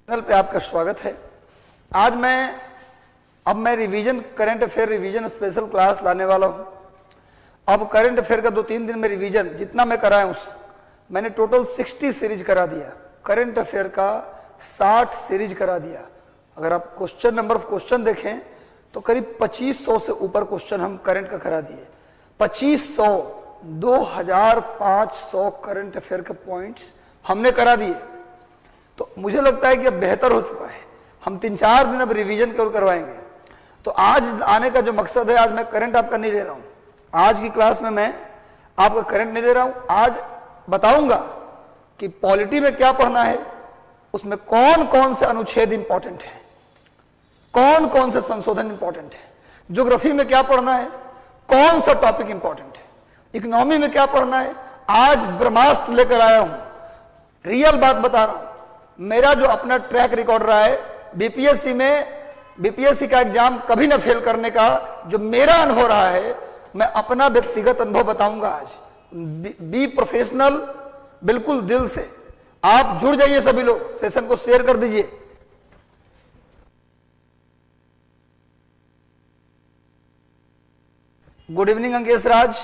Channel पे आपका स्वागत है। आज मैं revision current affair revision special class लाने वाला हूं। अब करंट अफेयर का 2-3 दिन में रिवीजन जितना मैं कराया हूं, मैंने टोटल 60 सीरीज करा दिया। करंट अफेयर का 60 सीरीज करा दिया। अगर आप क्वेश्चन नंबर ऑफ क्वेश्चन देखें तो करीब 2500 से ऊपर क्वेश्चन हम करंट का करा दिए। 2500 2500 करंट अफेयर के पॉइंट्स हमने करा दिए। तो मुझे लगता है कि अब बेहतर हो चुका है। हम 3-4 दिन अब रिवीजन केवल करवाएंगे। तो आज आने का जो मकसद है, आज मैं करंट आपका नहीं ले रहा हूं। आज की क्लास में मैं आपका करंट नहीं ले रहा हूं। आज बताऊंगा कि पॉलिटी में क्या पढ़ना है, उसमें कौन कौन से अनुच्छेद इंपॉर्टेंट है, कौन कौन से संशोधन इंपॉर्टेंट है। ज्योग्राफी में क्या पढ़ना है, कौन सा टॉपिक इंपॉर्टेंट है। इकोनॉमी में क्या पढ़ना है। आज ब्रह्मास्त्र लेकर आया हूं, रियल बात बता रहा हूं। मेरा जो अपना ट्रैक रिकॉर्ड रहा है बीपीएससी का एग्जाम कभी ना फेल करने का, जो मेरा अनुभव रहा है, मैं अपना व्यक्तिगत अनुभव बताऊंगा आज। बी प्रोफेशनल, बिल्कुल दिल से। आप जुड़ जाइए, सभी लोग सेशन को शेयर कर दीजिए। गुड इवनिंग अंकेश राज,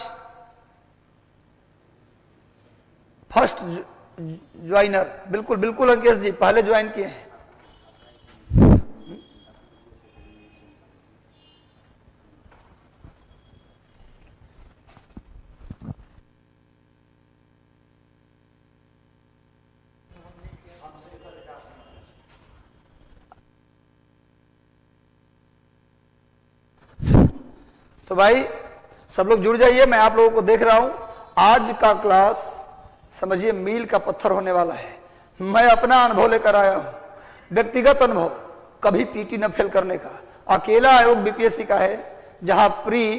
फर्स्ट ज्वाइनर। बिल्कुल बिल्कुल अंकेश जी, पहले ज्वाइन किए हैं। तो भाई सब लोग जुड़ जाइए, मैं आप लोगों को देख रहा हूं। आज का क्लास समझिए मील का पत्थर होने वाला है। मैं अपना अनुभव लेकर आया हूं, व्यक्तिगत अनुभव, कभी पीटी न फेल करने का। अकेला आयोग बीपीएससी का है जहां प्री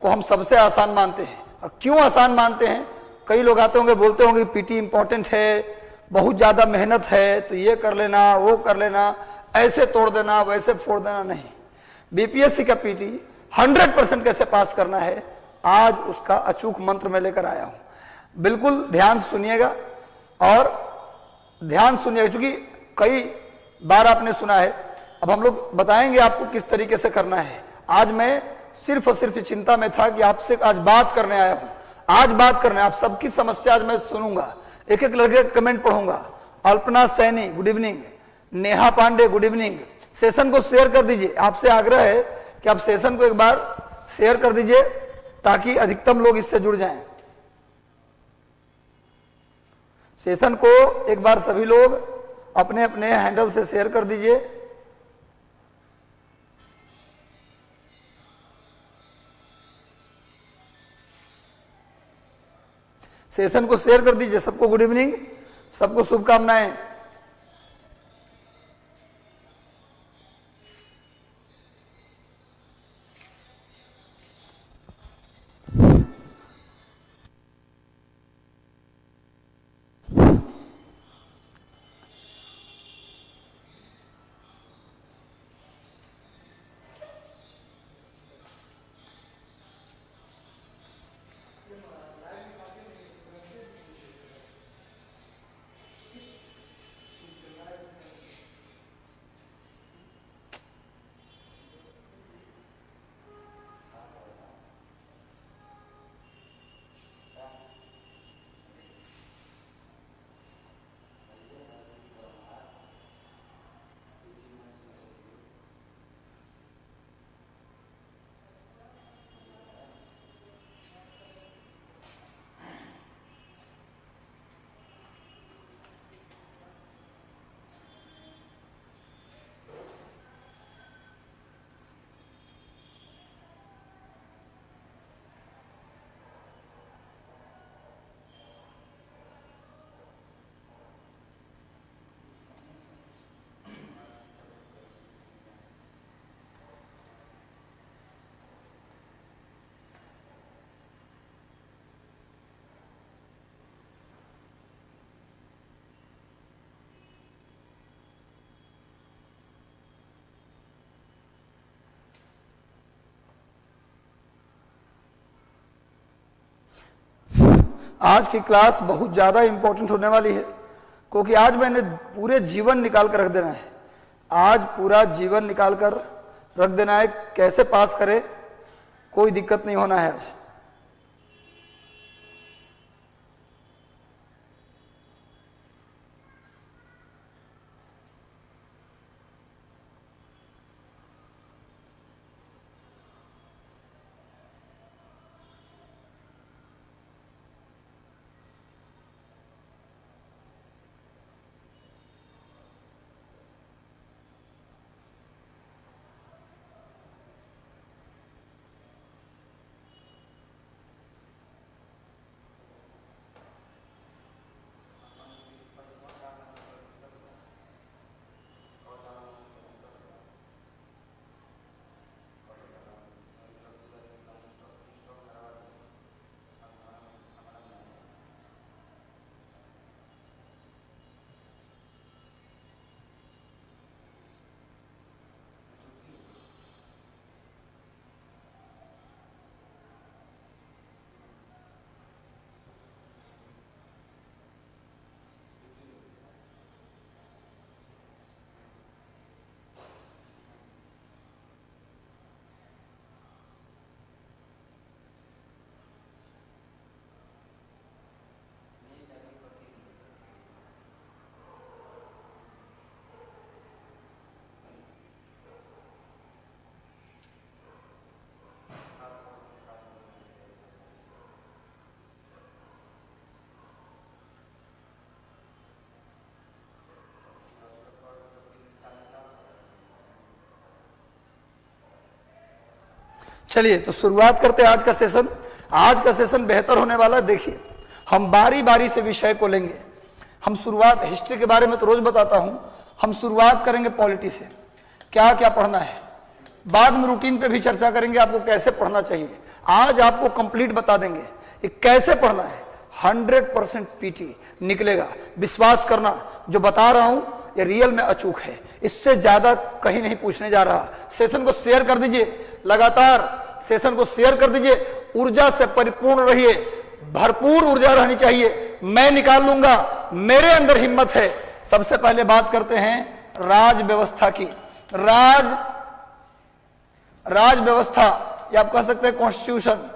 को हम सबसे आसान मानते हैं। और क्यों आसान मानते हैं, कई लोग आते होंगे बोलते होंगे पीटी इंपॉर्टेंट है, बहुत ज्यादा मेहनत है, तो ये कर लेना वो कर लेना, ऐसे तोड़ देना वैसे फोड़ देना। नहीं, बीपीएससी का पीटी 100% कैसे पास करना है, आज उसका अचूक मंत्र में लेकर आया हूं। बिल्कुल ध्यान सुनिएगा और ध्यान सुनिएगा, क्योंकि कई बार आपने सुना है। अब हम लोग बताएंगे आपको किस तरीके से करना है। आज मैं सिर्फ और सिर्फ चिंता में था कि आपसे आज बात करने आया हूं। आज बात करने, आप सबकी समस्या आज मैं सुनूंगा, एक एक लड़के कमेंट पढ़ूंगा। Alpana Saini good evening, Neha Pandey good evening. Session को शेयर कर दीजिए। आपसे आग्रह है कि आप सेशन को एक बार शेयर कर दीजिए ताकि अधिकतम लोग इससे जुड़ जाएं। सेशन को एक बार सभी लोग अपने अपने हैंडल से शेयर कर दीजिए। सेशन को शेयर कर दीजिए। सबको गुड इवनिंग, सबको शुभकामनाएं। आज की क्लास बहुत ज़्यादा इंपॉर्टेंट होने वाली है। क्योंकि आज मैंने पूरे जीवन निकाल कर रख देना है, आज पूरा जीवन निकाल कर रख देना है। कैसे पास करे, कोई दिक्कत नहीं होना है आज। चलिए तो शुरुआत करते हैं आज का सेशन। आज का सेशन बेहतर होने वाला है। देखिए, हम बारी बारी से विषय को लेंगे। हम शुरुआत हिस्ट्री के बारे में तो रोज बताता हूं, हम शुरुआत करेंगे पॉलिटी से, क्या क्या पढ़ना है। बाद में रूटीन पे भी चर्चा करेंगे, आपको कैसे पढ़ना चाहिए। आज आपको कंप्लीट बता देंगे कि कैसे पढ़ना है। 100% पीटी निकलेगा, विश्वास करना। जो बता रहा हूं ये रियल में अचूक है, इससे ज्यादा कहीं नहीं पूछने जा रहा। सेशन को शेयर कर दीजिए, लगातार सेशन को शेयर कर दीजिए। ऊर्जा से परिपूर्ण रहिए, भरपूर ऊर्जा रहनी चाहिए। मैं निकाल लूंगा, मेरे अंदर हिम्मत है। सबसे पहले बात करते हैं राज व्यवस्था की। राज व्यवस्था, या आप कह सकते हैं कॉन्स्टिट्यूशन।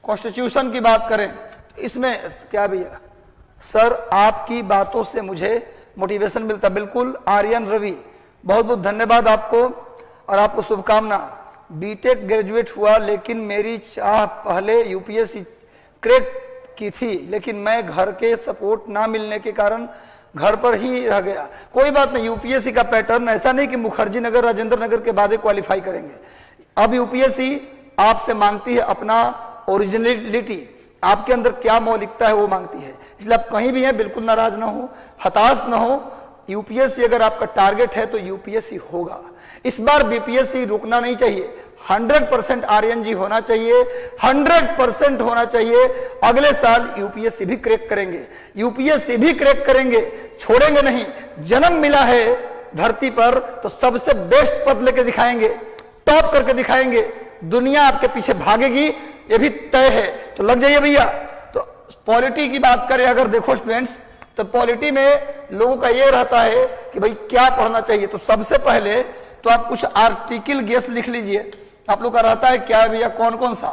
कॉन्स्टिट्यूशन की बात करें, इसमें क्या भैया सर, आपकी बातों से मुझे मोटिवेशन मिलता। बिल्कुल आर्यन रवि, बहुत बहुत धन्यवाद आपको और आपको शुभकामना। बीटेक ग्रेजुएट हुआ, लेकिन मेरी चाह पहले यूपीएससी क्रैक की थी, लेकिन मैं घर के सपोर्ट ना मिलने के कारण घर पर ही रह गया। कोई बात नहीं, यूपीएससी का पैटर्न ऐसा नहीं कि मुखर्जी नगर राजेंद्र नगर के बाद क्वालिफाई करेंगे। अब यूपीएससी आपसे मांगती है अपना ओरिजिनलिटी, आपके अंदर क्या मौलिकता है वो मांगती है। इसलिए आप कहीं भी हैं बिल्कुल नाराज ना हो, हताश ना हो। यूपीएससी अगर आपका टारगेट है तो यूपीएससी होगा। इस बार बीपीएससी रुकना नहीं चाहिए। 100% आर्यनजी होना चाहिए, 100% होना चाहिए। अगले साल यूपीएससी भी क्रैक करेंगे, यूपीएससी भी क्रैक करेंगे, छोड़ेंगे नहीं। जन्म मिला है धरती पर तो सबसे बेस्ट पद लेके दिखाएंगे, टॉप करके दिखाएंगे। दुनिया आपके पीछे भागेगी, ये भी तय है। तो लग जाइए भैया। तो पॉलिटी की बात करें अगर, देखो स्टूडेंट्स, तो पॉलिटी में लोगों का ये रहता है कि भाई क्या पढ़ना चाहिए। तो सबसे पहले तो आप कुछ आर्टिकल गेस लिख लीजिए। आप लोग का रहता है क्या भैया, कौन कौन सा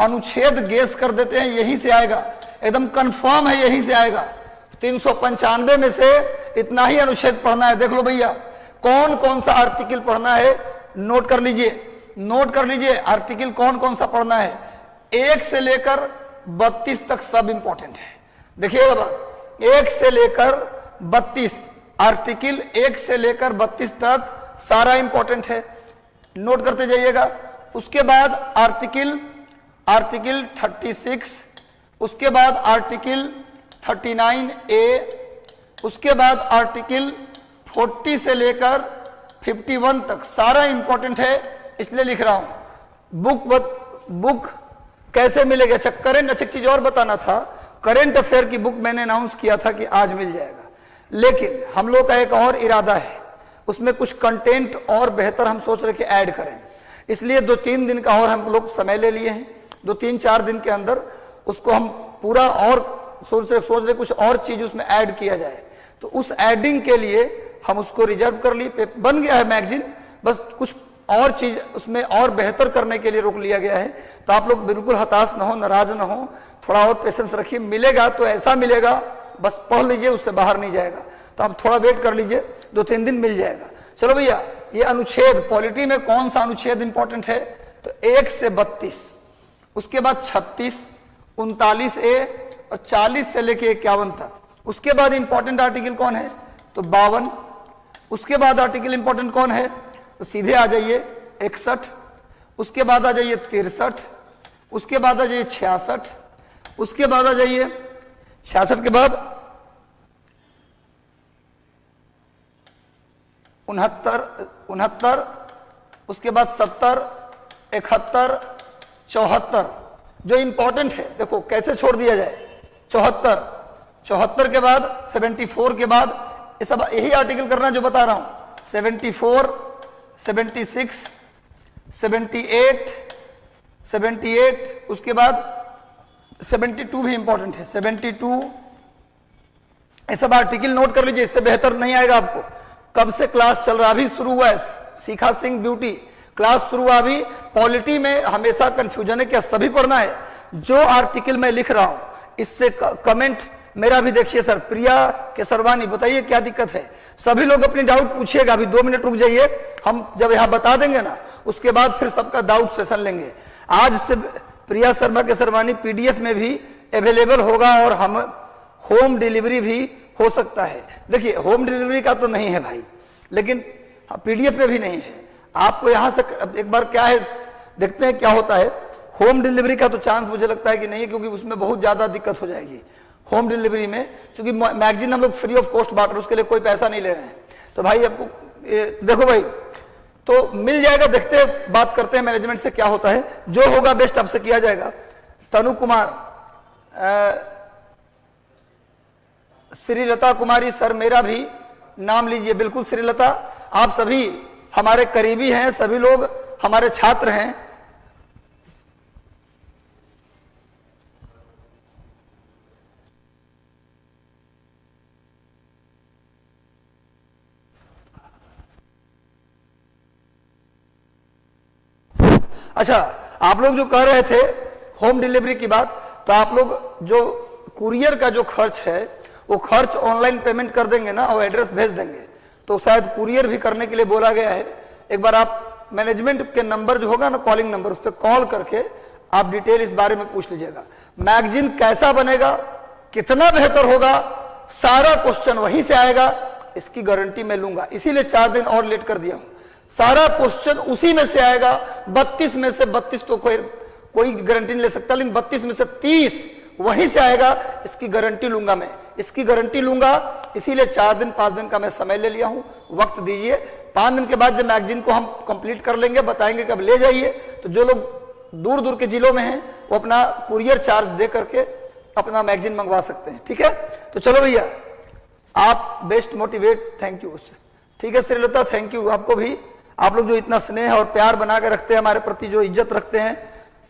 अनुच्छेद गेस कर देते हैं, यहीं से आएगा, एकदम कंफर्म है यहीं से आएगा। 395 में से इतना ही अनुच्छेद पढ़ना है। देख लो भैया कौन कौन सा आर्टिकल पढ़ना है, नोट कर लीजिए, नोट कर लीजिए आर्टिकल कौन कौन सा पढ़ना है। 1 से लेकर 32 तक सब इंपॉर्टेंट है। देखिएगा 1 से लेकर 32 आर्टिकल, 1 से लेकर 32 तक सारा इंपॉर्टेंट है, नोट करते जाइएगा। उसके बाद आर्टिकल 36, उसके बाद आर्टिकल 39A, उसके बाद आर्टिकल 40 से लेकर 51 तक सारा इंपॉर्टेंट है, इसलिए लिख रहा हूं। बुक कैसे मिलेगा? अच्छा, करंट, अच्छा चीज और बताना था, करंट अफेयर की बुक मैंने अनाउंस किया था कि आज मिल जाएगा, लेकिन हम लोग का एक और इरादा है, उसमें कुछ कंटेंट और बेहतर हम सोच रहे कि ऐड करें। इसलिए 2-3 दिन का और हम लोग समय ले लिए हैं। 2-3-4 दिन के अंदर उसको हम पूरा और सोच रहे कुछ और चीज उसमें ऐड किया जाए, तो उस एडिंग के लिए हम उसको रिजर्व कर लिए, बन गया है मैगजीन, बस कुछ और चीज उसमें और बेहतर करने के लिए रोक लिया गया है। तो आप लोग बिल्कुल हताश ना हो, नाराज ना हो, थोड़ा और पेशेंस रखिए, मिलेगा तो ऐसा मिलेगा, बस पढ़ लीजिए, उससे बाहर नहीं जाएगा। तो आप थोड़ा वेट कर लीजिए, 2-3 दिन मिल जाएगा। चलो भैया, ये अनुच्छेद, पॉलिटी में कौन सा अनुच्छेद इंपॉर्टेंट है, तो 1 से 32, उसके बाद 36, 39A और 40 से लेके 51 तक। उसके बाद इंपॉर्टेंट आर्टिकल कौन है, तो 52। उसके बाद आर्टिकल इंपॉर्टेंट कौन है, तो सीधे आ जाइए 61। उसके बाद आ जाइए 63। उसके बाद आ जाइए 66। उसके बाद आ जाइए 66 के बाद 69। उसके बाद 70, 71, 74 जो इंपॉर्टेंट है। देखो कैसे छोड़ दिया जाए, 74 के बाद 74 के बाद ये सब यही आर्टिकल करना जो बता रहा हूं, 74, 76, 78, उसके बाद 72 भी इंपॉर्टेंट है, 72। ये सब आर्टिकल नोट कर लीजिए, इससे बेहतर नहीं आएगा आपको। कब से क्लास चल रहा, अभी शुरू हुआ है, सीखा सिंह ब्यूटी क्लास शुरू हुआ। अभी पॉलिटी में हमेशा कंफ्यूजन है, क्या सभी पढ़ना है? जो आर्टिकल मैं लिख रहा हूं इससे कमेंट मेरा भी देखिए सर, प्रिया केसरवानी, बताइए क्या दिक्कत है? सभी लोग अपनी डाउट पूछिएगा। अभी 2 मिनट रुक जाइए, हम जब यहां बता देंगे ना उसके बाद फिर सबका डाउट सेशन लेंगे। आज से प्रिया शर्मा केसरवानी पीडीएफ में भी अवेलेबल होगा और हम होम डिलीवरी भी हो सकता है। देखिए होम डिलीवरी का तो नहीं है भाई, लेकिन पीडीएफ में भी नहीं है। आपको यहां से एक बार क्या है देखते हैं क्या होता है। होम डिलीवरी का तो चांस मुझे लगता है कि नहीं है, क्योंकि उसमें बहुत ज्यादा दिक्कत हो जाएगी होम डिलीवरी में, क्योंकि मैगजीन हम लोग फ्री ऑफ कॉस्ट बांट रहे हैं, उसके लिए कोई पैसा नहीं ले रहे हैं। तो भाई आपको देखो भाई, तो मिल जाएगा, देखते हैं, बात करते हैं मैनेजमेंट से क्या होता है, जो होगा बेस्ट आपसे किया जाएगा। तनु कुमार, श्रीलता कुमारी सर मेरा भी नाम लीजिए। बिल्कुल श्रीलता, आप सभी हमारे करीबी हैं, सभी लोग हमारे छात्र हैं। अच्छा, आप लोग जो कह रहे थे होम डिलीवरी की बात, तो आप लोग जो कुरियर का जो खर्च है वो खर्च ऑनलाइन पेमेंट कर देंगे ना, और एड्रेस भेज देंगे, तो शायद कुरियर भी करने के लिए बोला गया है। एक बार आप मैनेजमेंट के नंबर जो होगा ना, कॉलिंग नंबर, उस पर कॉल करके आप डिटेल इस बारे में पूछ लीजिएगा। मैगजीन कैसा बनेगा, कितना बेहतर होगा, सारा क्वेश्चन वहीं से आएगा, इसकी गारंटी मैं लूंगा। इसीलिए 4 दिन और लेट कर दिया हूं। सारा क्वेश्चन उसी में से आएगा। 32 में से 32 तो कोई गारंटी नहीं ले सकता, लेकिन 32 में से 30 वहीं से आएगा, इसकी गारंटी लूंगा मैं, इसकी गारंटी लूंगा। इसीलिए 4 दिन 5 दिन का मैं समय ले लिया हूं, वक्त दीजिए। 5 दिन के बाद जब मैगजीन को हम कंप्लीट कर लेंगे, बताएंगे कब ले जाइए, तो जो लोग दूर दूर के जिलों में हैं वो अपना कुरियर चार्ज दे करके अपना मैगजीन मंगवा सकते हैं। ठीक है, तो चलो भैया, आप बेस्ट मोटिवेट, थैंक यू। ठीक है श्रीलता, थैंक यू आपको भी। आप लोग जो इतना स्नेह और प्यार बना के रखते हैं, हमारे प्रति जो इज्जत रखते हैं,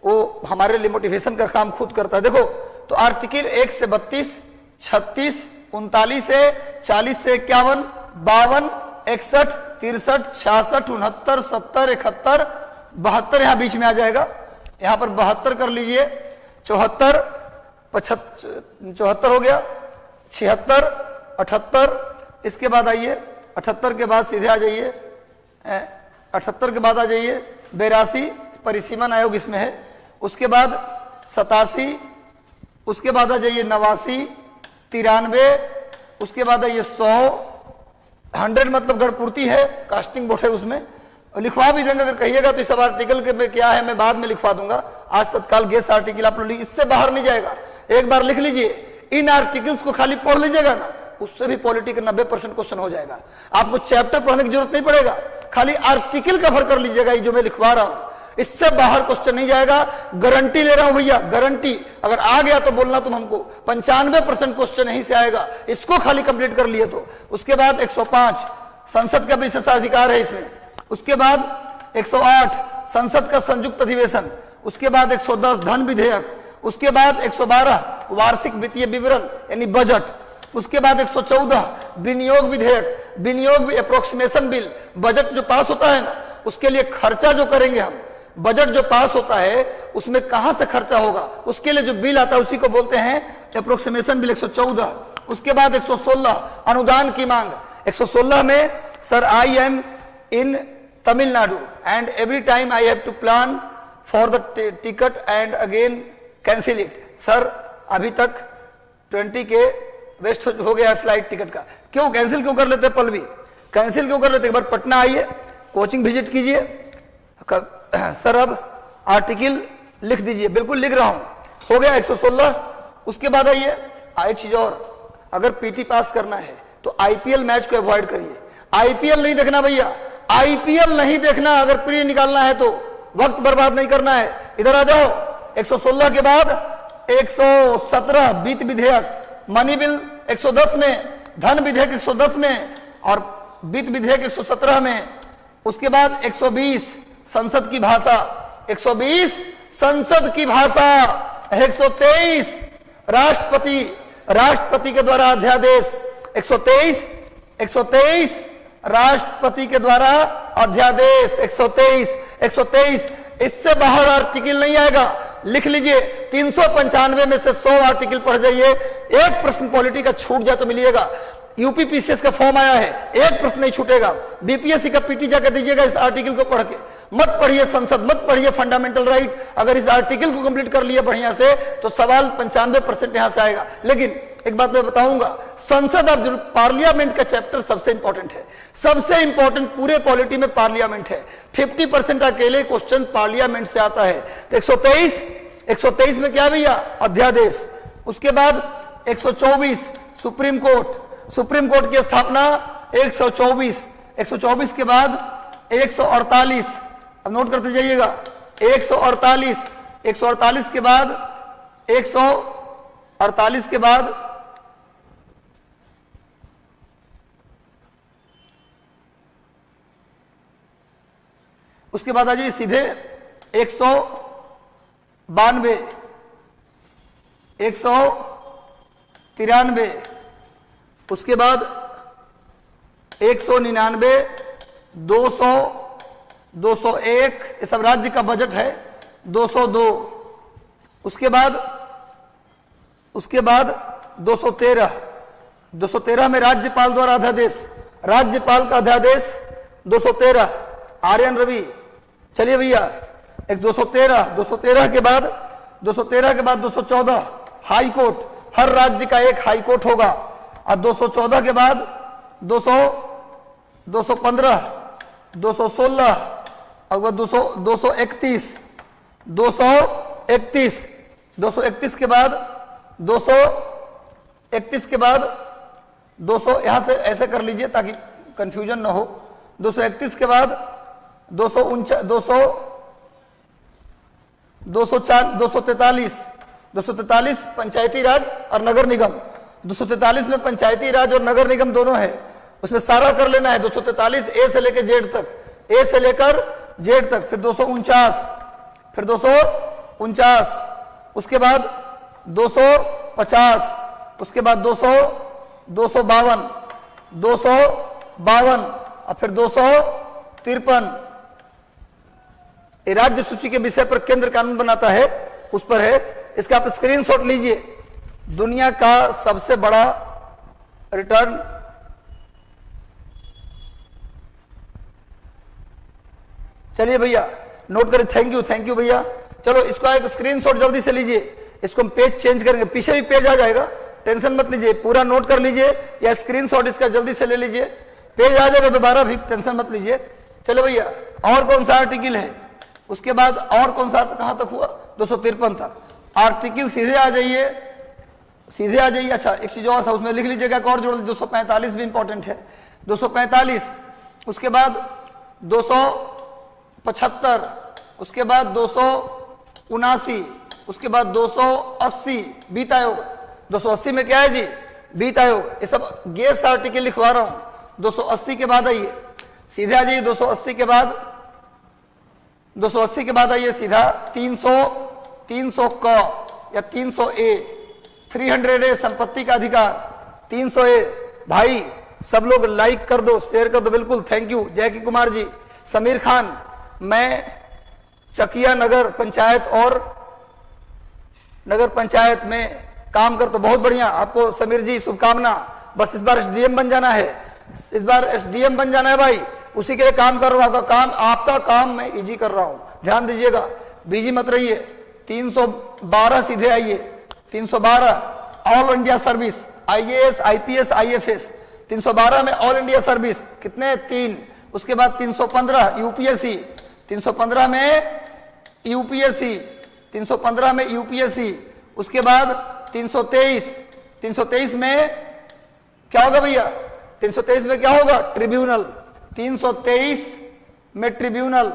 वो हमारे लिए मोटिवेशन का काम खुद करता है। देखो, तो आर्टिकल 1 से 32, 36, 39 से 40 से 51, 52, 61, 63, 66, 69, 70, 71, 72 यहां बीच में आ जाएगा। यहां पर 72 कर लीजिए, 74, 74 हो गया, 76, 78, इसके बाद आइए 78 के बाद सीधे आ जाइए 78 के बाद आ जाइए 82, परिसीमन आयोग इसमें है। उसके बाद 87, उसके बाद आ जाइए 89, 93, उसके बाद आइए 100, 100 मतलब गढ़पूर्ति है, कास्टिंग बोर्ड है उसमें, लिखवा भी देंगे अगर कहिएगा। तो इस सब आर्टिकल के में क्या है मैं बाद में लिखवा दूंगा। आज तत्काल गेस्ट आर्टिकल आप लोग, इससे बाहर नहीं जाएगा। एक बार लिख लीजिए, इन आर्टिकल्स को खाली पढ़ लीजिएगा ना, उससे भी पॉलिटी का 90% क्वेश्चन हो जाएगा। आपको चैप्टर पढ़ने की जरूरत नहीं पड़ेगा, खाली आर्टिकल कवर कर लीजिएगा, ये जो मैं लिखवा रहा हूं, इससे बाहर क्वेश्चन नहीं जाएगा। गारंटी ले रहा हूं भैया, गारंटी। अगर आ गया तो बोलना तुम हमको, 95% क्वेश्चन यहीं से आएगा, इसको खाली कंप्लीट कर लिए तो। उसके बाद 105 संसद का विशेषाधिकार है इसमें। उसके बाद 108 संसद का संयुक्त अधिवेशन। उसके बाद 110 धन विधेयक। उसके बाद 112 वार्षिक वित्तीय विवरण यानी बजट, उसके बाद 114 विनियोग विधेयक, विनियोग अप्रोक्सीमेशन बिल, बजट जो पास होता है ना उसके लिए खर्चा जो करेंगे हम, बजट जो पास होता है उसमें कहां से खर्चा होगा उसके लिए जो बिल आता है उसी को बोलते हैं अप्रोक्सीमेशन बिल 114। उसके बाद 116 अनुदान की मांग, 116 में sir I am in Tamil Nadu and every time I have to plan for the ticket and again cancel it. Sir अभी तक 20 के वेस्ट हो गया है फ्लाइट टिकट का, क्यों कैंसिल क्यों कर लेते हैं पलवी, कैंसिल क्यों कर लेते, एक बार पटना आइए, कोचिंग विजिट कीजिए, सर अब आर्टिकल लिख दीजिए, बिल्कुल लिख रहा हूं, हो गया 116। उसके बाद आइए एक चीज और, अगर पीटी पास करना है तो आईपीएल मैच को अवॉइड करिए, आईपीएल नहीं देखना भैया, आईपीएल नहीं देखना, अगर प्री निकालना है तो वक्त बर्बाद नहीं करना है। इधर आ जाओ, 116 के बाद 117 वित्त विधेयक, मनी बिल 110 में, धन विधेयक 110 में और वित्त विधेयक 117 में। उसके बाद 120 संसद की भाषा, 120 संसद की भाषा, 123 राष्ट्रपति के द्वारा अध्यादेश, 123 राष्ट्रपति के द्वारा अध्यादेश, 123 इससे बाहर आर्टिकल नहीं आएगा, लिख लीजिए। 395 में से 100 आर्टिकल पढ़ जाइए, एक प्रश्न पॉलिटी का छूट जाए तो मिलिएगा। यूपीपीसीएस का फॉर्म आया है, एक प्रश्न नहीं छूटेगा, बीपीएससी का पीटी जाकर दीजिएगा इस आर्टिकल को पढ़ के। मत पढ़िए संसद, मत पढ़िए फंडामेंटल राइट, अगर इस आर्टिकल को कंप्लीट कर लिए बढ़िया से तो सवाल 95% यहां से आएगा। लेकिन एक बात मैं बताऊंगा, संसद अब जरूर, पार्लियामेंट का चैप्टर सबसे इंपॉर्टेंट है, सबसे इंपॉर्टेंट पूरे पॉलिटी में पार्लियामेंट है। 50% अकेले क्वेश्चन पार्लियामेंट से आता है। तो 123 में क्या भैया, अध्यादेश। उसके बाद 124 सुप्रीम कोर्ट की स्थापना, 124 के बाद 148, अब नोट करते जाइएगा, 148 के बाद 148 के बाद उसके बाद आ जाइए सीधे 192, 193, उसके बाद 199, 200, 201, ये सब राज्य का बजट है, 202। उसके बाद 213 में राज्यपाल द्वारा अध्यादेश, राज्यपाल का अध्यादेश 213, आर्यन रवि। चलिए भैया, एक 213 के बाद 214 हाई कोर्ट, हर राज्य का एक हाई कोर्ट होगा। और 214 के बाद 215, 216 और 231 के बाद 231 के बाद 200, यहां से ऐसे कर लीजिए ताकि कंफ्यूजन ना हो। 231 के बाद 243 पंचायती राज और नगर निगम। 243 में पंचायती राज और नगर निगम दोनों है, उसमें सारा कर लेना है। 243 ए से लेकर जेड तक, फिर 249, उसके बाद 250, उसके बाद 252 और फिर 253। राज्य सूची के विषय पर केंद्र कानून बनाता है, उस पर है, इसका आप स्क्रीनशॉट लीजिए। दुनिया का सबसे बड़ा रिटर्न चलिए भैया नोट करें। थैंक यू भैया। चलो इसको एक स्क्रीनशॉट जल्दी से लीजिए, इसको हम पेज चेंज करेंगे, पीछे भी पेज आ जाएगा, टेंशन मत लीजिए, पूरा नोट कर लीजिए या स्क्रीनशॉट इसका जल्दी से ले लीजिए, पेज आ जाएगा दोबारा भी, टेंशन मत लीजिए। चलो भैया, और कौन सा आर्टिकल है, उसके बाद और कौन सा, कहां तक हुआ, 253 तक आर्टिकल। सीधे आ जाइए। अच्छा एक चीज और था, उसमें लिख लीजिएगा, और जोड़ लीजिए, 245 भी इंपॉर्टेंट है, 245। उसके बाद 275, उसके बाद 279, उसके बाद 280 वित्त आयोग। 280 में क्या है जी, वित्त आयोग। ये सब गेस्ट आर्टिकल लिखवा रहा हूं। 280 के बाद आइए, सीधे आ जाइए। 280 के बाद आइए सीधा 300 क, या 300A 300A संपत्ति का अधिकार 300A। भाई सब लोग लाइक कर दो, शेयर कर दो, बिल्कुल थैंक यू। जैकी कुमार जी, समीर खान, मैं चकिया नगर पंचायत और नगर पंचायत में काम करता, बहुत बढ़िया आपको समीर जी, शुभकामना। बस इस बार एसडीएम बन जाना है, इस बार एसडीएम बन जाना है भाई, उसी के लिए काम कर रहा हूं। आपका काम मैं इजी कर रहा हूं, ध्यान दीजिएगा, बिजी मत रहिए। 312 सीधे आइए, 312 all India service, IAS IPS IFS. 312 में ऑल इंडिया सर्विस कितने, 3। उसके बाद 315 यूपीएससी, 315 में यूपीएससी, 315 में यूपीएससी। उसके बाद 323 में क्या होगा भैया, 323 में क्या होगा, ट्रिब्यूनल। 323 में ट्रिब्यूनल,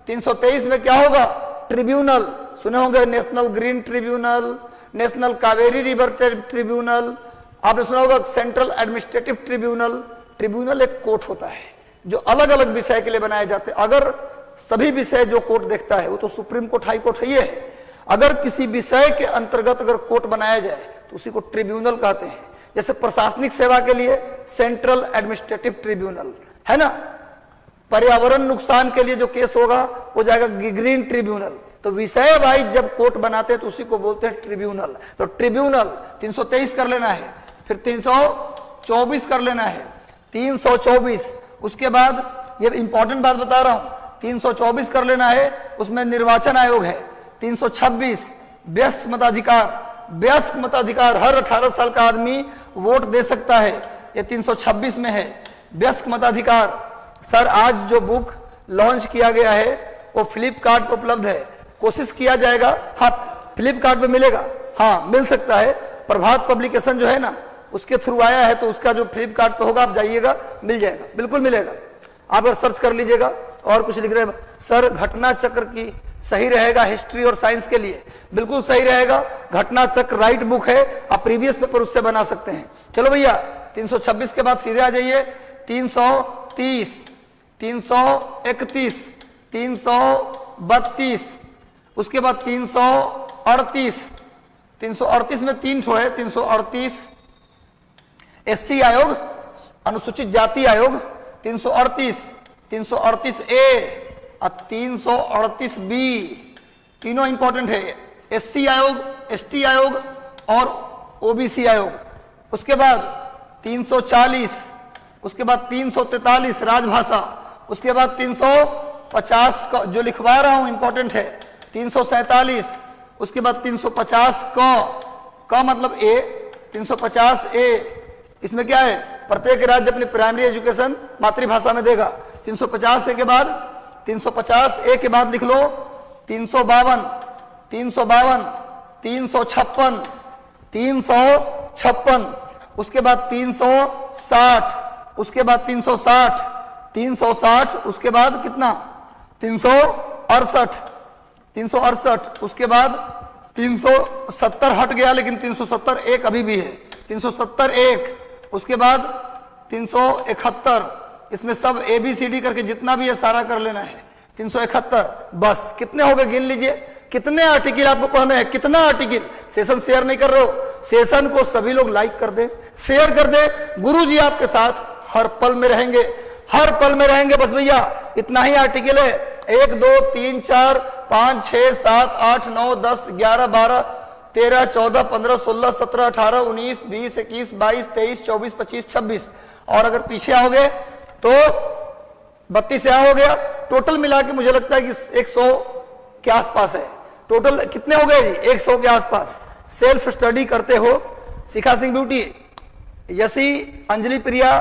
323 में क्या होगा, ट्रिब्यूनल। सुने होंगे national green tribunal, national Kaveri river tribunal, आपने सुना होगा सेंट्रल एडमिनिस्ट्रेटिव ट्रिब्यूनल। ट्रिब्यूनल एक कोर्ट होता है जो अलग अलग विषय के लिए बनाए जाते हैं। अगर सभी विषय जो कोर्ट देखता है वो तो सुप्रीम कोर्ट, हाई कोर्ट है, ये है। अगर किसी विषय के अंतर्गत अगर कोर्ट बनाया जाए तो उसी को ट्रिब्यूनल कहते हैं। जैसे प्रशासनिक सेवा के लिए सेंट्रल एडमिनिस्ट्रेटिव ट्रिब्यूनल है ना, पर्यावरण नुकसान के लिए जो केस होगा वो जाएगा ग्रीन ट्रिब्यूनल। तो विषय भाई जब कोर्ट बनाते हैं तो उसी को बोलते हैं ट्रिब्यूनल। तो ट्रिब्यूनल 323 कर लेना है, फिर 324 कर लेना है, 324। उसके बाद ये इंपॉर्टेंट बात बता रहा हूं, 324 कर लेना है, उसमें निर्वाचन आयोग है। 326 वयस्क मताधिकार, वयस्क मताधिकार, हर 18 साल का आदमी वोट दे सकता है, ये 326 में है वयस्क मताधिकार। सर आज जो बुक लॉन्च किया गया है वो फ्लिपकार्ट पर उपलब्ध है, कोशिश किया जाएगा, हाँ फ्लिपकार्ट पे मिलेगा, हाँ मिल सकता है। प्रभात पब्लिकेशन जो है ना उसके थ्रू आया है, तो उसका जो फ्लिपकार्ट पे होगा आप जाइएगा, मिल जाएगा, बिल्कुल मिलेगा। आप अगर सर्च कर लीजिएगा। और कुछ लिख रहे हैं सर, घटना चक्र की सही रहेगा हिस्ट्री और साइंस के लिए, बिल्कुल सही रहेगा। घटना चक्र राइट बुक है, आप प्रीवियस पेपर उससे बना सकते हैं। चलो भैया 326 के बाद सीधे आ जाइए 330, 331, 332, उसके बाद 338, 338 में 3 ठो है, 338 एससी आयोग, अनुसूचित जाति आयोग, 338, 338A और 338B, तीनों इंपॉर्टेंट है। एससी आयोग, एसटी आयोग और ओबीसी आयोग। उसके बाद 340, उसके बाद 343 राजभाषा, उसके बाद 350 का जो लिखवा रहा हूं इंपॉर्टेंट है, 347, उसके बाद 350 का मतलब ए, 350A, इसमें क्या है, प्रत्येक राज्य अपनी प्राइमरी एजुकेशन मातृभाषा में देगा। 350A के बाद 350A के बाद लिख लो 352, 352, 356, 356, उसके बाद 360, उसके बाद 360, 360, उसके बाद कितना 368, 368, उसके बाद 370 हट गया, लेकिन 370 एक अभी भी है, 370 एक, उसके बाद 371, इसमें सब ABCD करके जितना भी है सारा कर लेना है, 371। बस कितने हो गए गिन लीजिए, कितने आर्टिकल आपको पढ़ने हैं, कितना आर्टिकल। सेशन शेयर नहीं कर रहे हो, सेशन को सभी लोग लाइक कर दे, शेयर कर दे। गुरुजी आपके साथ हर पल में रहेंगे, हर पल में रहेंगे। बस भैया इतना ही आर्टिकल है, 1 2 3 4 5 6 7 8 9 10 11 12 13 14 15 16 17 18 19 20 21 22 23 24 25 26, और अगर पीछे आओगे तो 32 यहाँ हो गया। टोटल मिला के मुझे लगता है कि 100 के आसपास है। टोटल कितने हो गए जी, 100 के आसपास। सेल्फ स्टडी करते हो, शिखा सिंह ब्यूटी, यसी, अंजलि प्रिया,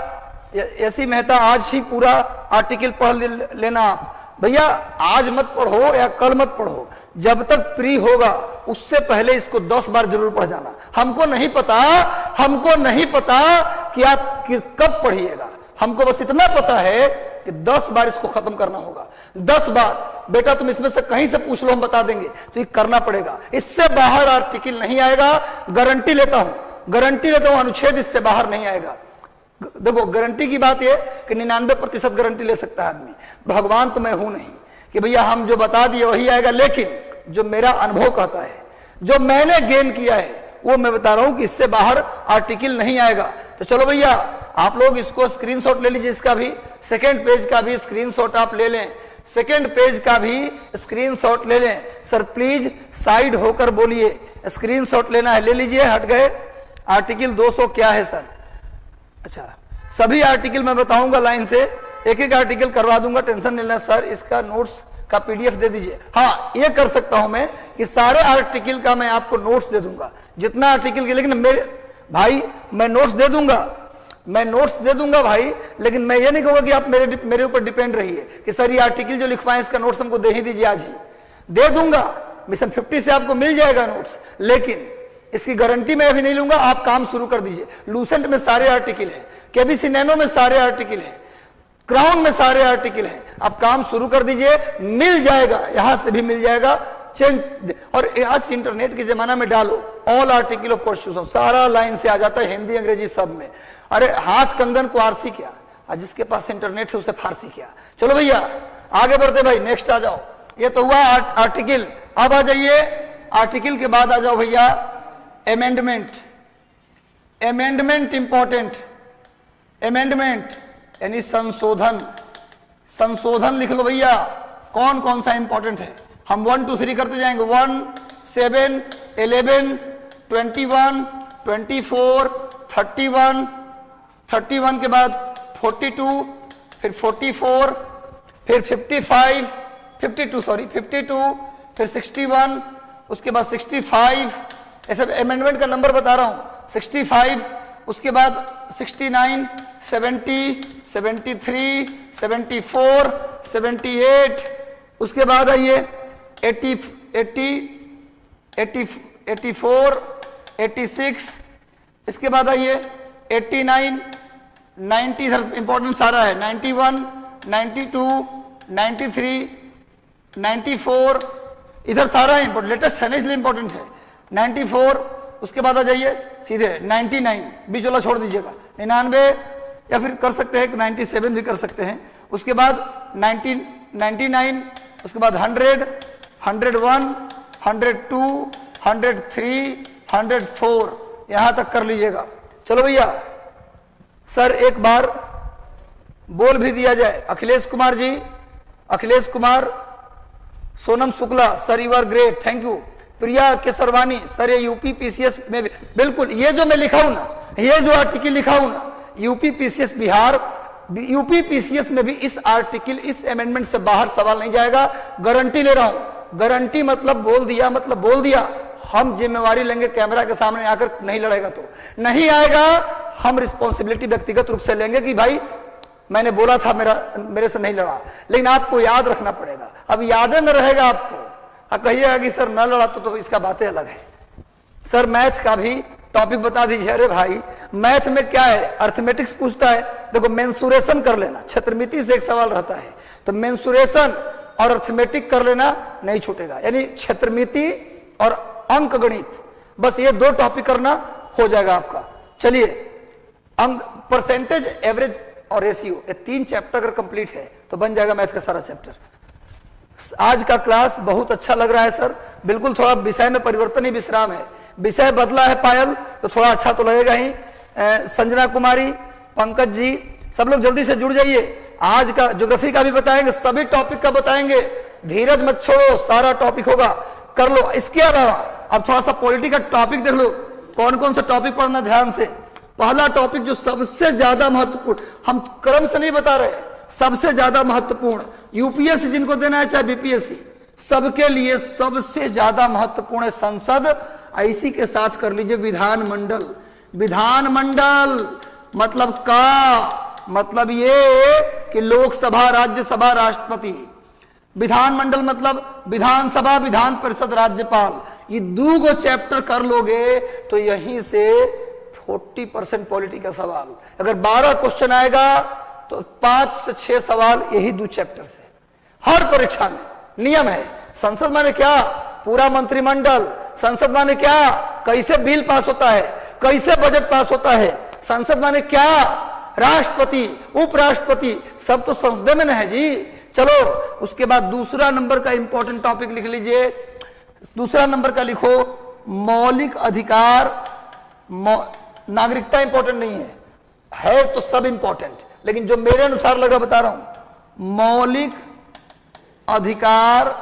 यसी मेहता, आज ही पूरा आर्टिकल पढ़ लेना आप। भैया आज मत पढ़ो या कल मत पढ़ो, जब तक फ्री होगा उससे पहले इसको 10 बार जरूर पढ़ जाना। हमको नहीं पता कि आप कब पढ़िएगा, हमको बस इतना पता है कि 10 बार इसको खत्म करना होगा। 10 बार बेटा तुम इसमें से कहीं से पूछ लो, हम बता देंगे, तो ये करना पड़ेगा। इससे बाहर आर्टिकल नहीं आएगा, गारंटी लेता हूं, अनुच्छेद इससे बाहर नहीं आएगा। देखो गारंटी की बात यह कि 99% गारंटी ले सकता है आदमी। भगवान तो मैं हूं नहीं कि भैया हम जो बता दिए वही आएगा, लेकिन जो मेरा अनुभव कहता है, जो मैंने गेन किया है वो मैं बता रहा हूं कि इससे बाहर आर्टिकल नहीं आएगा। तो चलो भैया आप लोग इसको स्क्रीनशॉट ले लीजिए, इसका भी सेकंड पेज का भी स्क्रीनशॉट आप ले लें, सेकंड पेज का भी स्क्रीनशॉट ले लें। सर प्लीज साइड होकर बोलिए, स्क्रीनशॉट लेना है, ले लीजिए। हट गए आर्टिकल 200 क्या है सर? अच्छा सभी आर्टिकल मैं बताऊंगा लाइन से, एक एक आर्टिकल करवा दूंगा, टेंशन नहीं लेना सर। इसका नोट्स का पीडीएफ दे दीजिए। हाँ ये कर सकता हूं मैं कि सारे आर्टिकल का मैं आपको नोट्स दे दूंगा, जितना आर्टिकल के, लेकिन मेरे भाई मैं नोट्स दे दूंगा, मैं नोट्स दे दूंगा भाई, लेकिन मैं ये नहीं कहूंगा कि आप मेरे ऊपर डिपेंड रहिए कि सर ये आर्टिकल जो लिखवाएं इसका नोट्स हमको दे ही दीजिए, आज ही दे दूंगा। मिशन 50 से आपको मिल जाएगा नोट्स, लेकिन इसकी गारंटी मैं अभी नहीं लूंगा। आप काम शुरू कर दीजिए। लूसेंट में सारे आर्टिकल है, केबीसी नैनो में सारे आर्टिकल है, क्राउन में सारे आर्टिकल हैं। आप काम शुरू कर दीजिए, मिल जाएगा, यहां से भी मिल जाएगा। चेंज और आज इंटरनेट के जमाना में डालो ऑल आर्टिकल ऑफ कॉन्स्टिट्यूशन, सारा लाइन से आ जाता है, हिंदी अंग्रेजी सब में। अरे हाथ कंगन को आरसी क्या, आज जिसके पास इंटरनेट है उसे फारसी क्या। चलो भैया आगे बढ़ते भाई, नेक्स्ट आ जाओ। ये तो हुआ आर्टिकल। अब आ जाइए आर्टिकल के बाद आ जाओ भैया अमेंडमेंट। अमेंडमेंट इंपॉर्टेंट, अमेंडमेंट यानी संशोधन। संशोधन लिख लो भैया, कौन कौन सा इंपॉर्टेंट है। हम 1 2 3 करते जाएंगे। 1 7 11 21 24 31 31 के बाद 42, फिर 44, फिर 55 52 सॉरी 52, फिर 61, उसके बाद 65, ऐसे अमेंडमेंट का नंबर बता रहा हूं। 65, उसके बाद 69, 70, 73, 74, 78, उसके बाद आइए 80, 84, 86, इसके बाद आइए 89, 90 इधर इंपॉर्टेंट सारा है। 91, 92, 93, 94 इधर सारा है इंपॉर्टेंट, लेटेस्ट है ना इसलिए इंपॉर्टेंट है। 94, उसके बाद आ जाइए सीधे 99, बीच वाला छोड़ दीजिएगा। 99 या फिर कर सकते हैं 97 भी कर सकते हैं। उसके बाद 99, उसके बाद 100, 101, 102, 103, 104 यहां तक कर लीजिएगा। चलो भैया सर एक बार बोल भी दिया जाए। Akhilesh Kumar ji, Akhilesh Kumar, Sonam Shukla sir you are great, thank you. Priya Kesarwani sir ये यूपी पीसीएस में भी, बिल्कुल ये जो मैं लिखा हूं ना, ये जो आर्टिकल लिखा हूं ना, UP PCS Bihar, UP PCS में भी इस आर्टिकल इस अमेंडमेंट से बाहर सवाल नहीं जाएगा, गारंटी ले रहा हूं। गारंटी मतलब बोल दिया, मतलब बोल दिया। हम जिम्मेवारी लेंगे, कैमरा के सामने आकर नहीं लड़ेगा तो नहीं आएगा। हम रिस्पॉन्सिबिलिटी व्यक्तिगत रूप से लेंगे कि भाई मैंने बोला था, मेरे से नहीं लड़ा, लेकिन आपको याद रखना पड़ेगा। अब यादें न रहेगा आपको, अब कहिएगा कि सर न लड़ा तो इसका बातें अलग है। सर मैथ का भी टॉपिक बता दीजिए। अरे भाई मैथ में क्या है, अर्थमेटिक्स पूछता है। देखो मेंसुरेशन कर लेना, क्षेत्रमिति से एक सवाल रहता है, तो मेंसुरेशन और अर्थमेटिक कर लेना, नहीं छूटेगा। यानी क्षेत्रमिति और अंक गणित, बस ये 2 टॉपिक करना हो जाएगा आपका। चलिए अंक, परसेंटेज, एवरेज और रेशियो, ये 3 चैप्टर अगर कंप्लीट है तो बन जाएगा मैथ का सारा चैप्टर। आज का क्लास बहुत अच्छा लग रहा है सर। बिल्कुल थोड़ा विषय में परिवर्तन ही विश्राम है, विषय बदला है पायल, तो थोड़ा अच्छा तो लगेगा ही। संजना कुमारी, पंकज जी, सब लोग जल्दी से जुड़ जाइए। आज का ज्योग्राफी का भी बताएंगे, सभी टॉपिक का बताएंगे। धीरज मत छोड़ो, सारा टॉपिक होगा, कर लो। इसके अलावा अब थोड़ा सा पॉलिटी का टॉपिक देख लो, कौन कौन सा टॉपिक पढ़ना ध्यान से। पहला टॉपिक जो सबसे ज्यादा महत्वपूर्ण, हम क्रम से नहीं बता रहे, सबसे ज्यादा महत्वपूर्ण, यूपीएससी जिनको देना है चाहे बीपीएससी, सबके लिए सबसे ज्यादा महत्वपूर्ण है संसद। इसी के साथ कर लीजिए विधानमंडल। विधानमंडल मतलब का मतलब ये कि लोकसभा, राज्यसभा, राष्ट्रपति। विधानमंडल मतलब विधानसभा, विधान परिषद, राज्यपाल। ये 2 चैप्टर कर लोगे तो यहीं से 40% पॉलिटी का सवाल। अगर 12 क्वेश्चन आएगा तो 5 से 6 सवाल यही 2 चैप्टर से हर परीक्षा में नियम है। संसद माने क्या, पूरा मंत्रिमंडल। संसद माने क्या, कैसे बिल पास होता है, कैसे बजट पास होता है। संसद माने क्या, राष्ट्रपति, उपराष्ट्रपति, सब तो संसद में न है जी। चलो उसके बाद दूसरा नंबर का इंपॉर्टेंट टॉपिक लिख लीजिए। दूसरा नंबर का लिखो मौलिक अधिकार, नागरिकता इंपॉर्टेंट नहीं है तो सब इंपॉर्टेंट, लेकिन जो मेरे अनुसार लगा बता रहा हूं, मौलिक अधिकार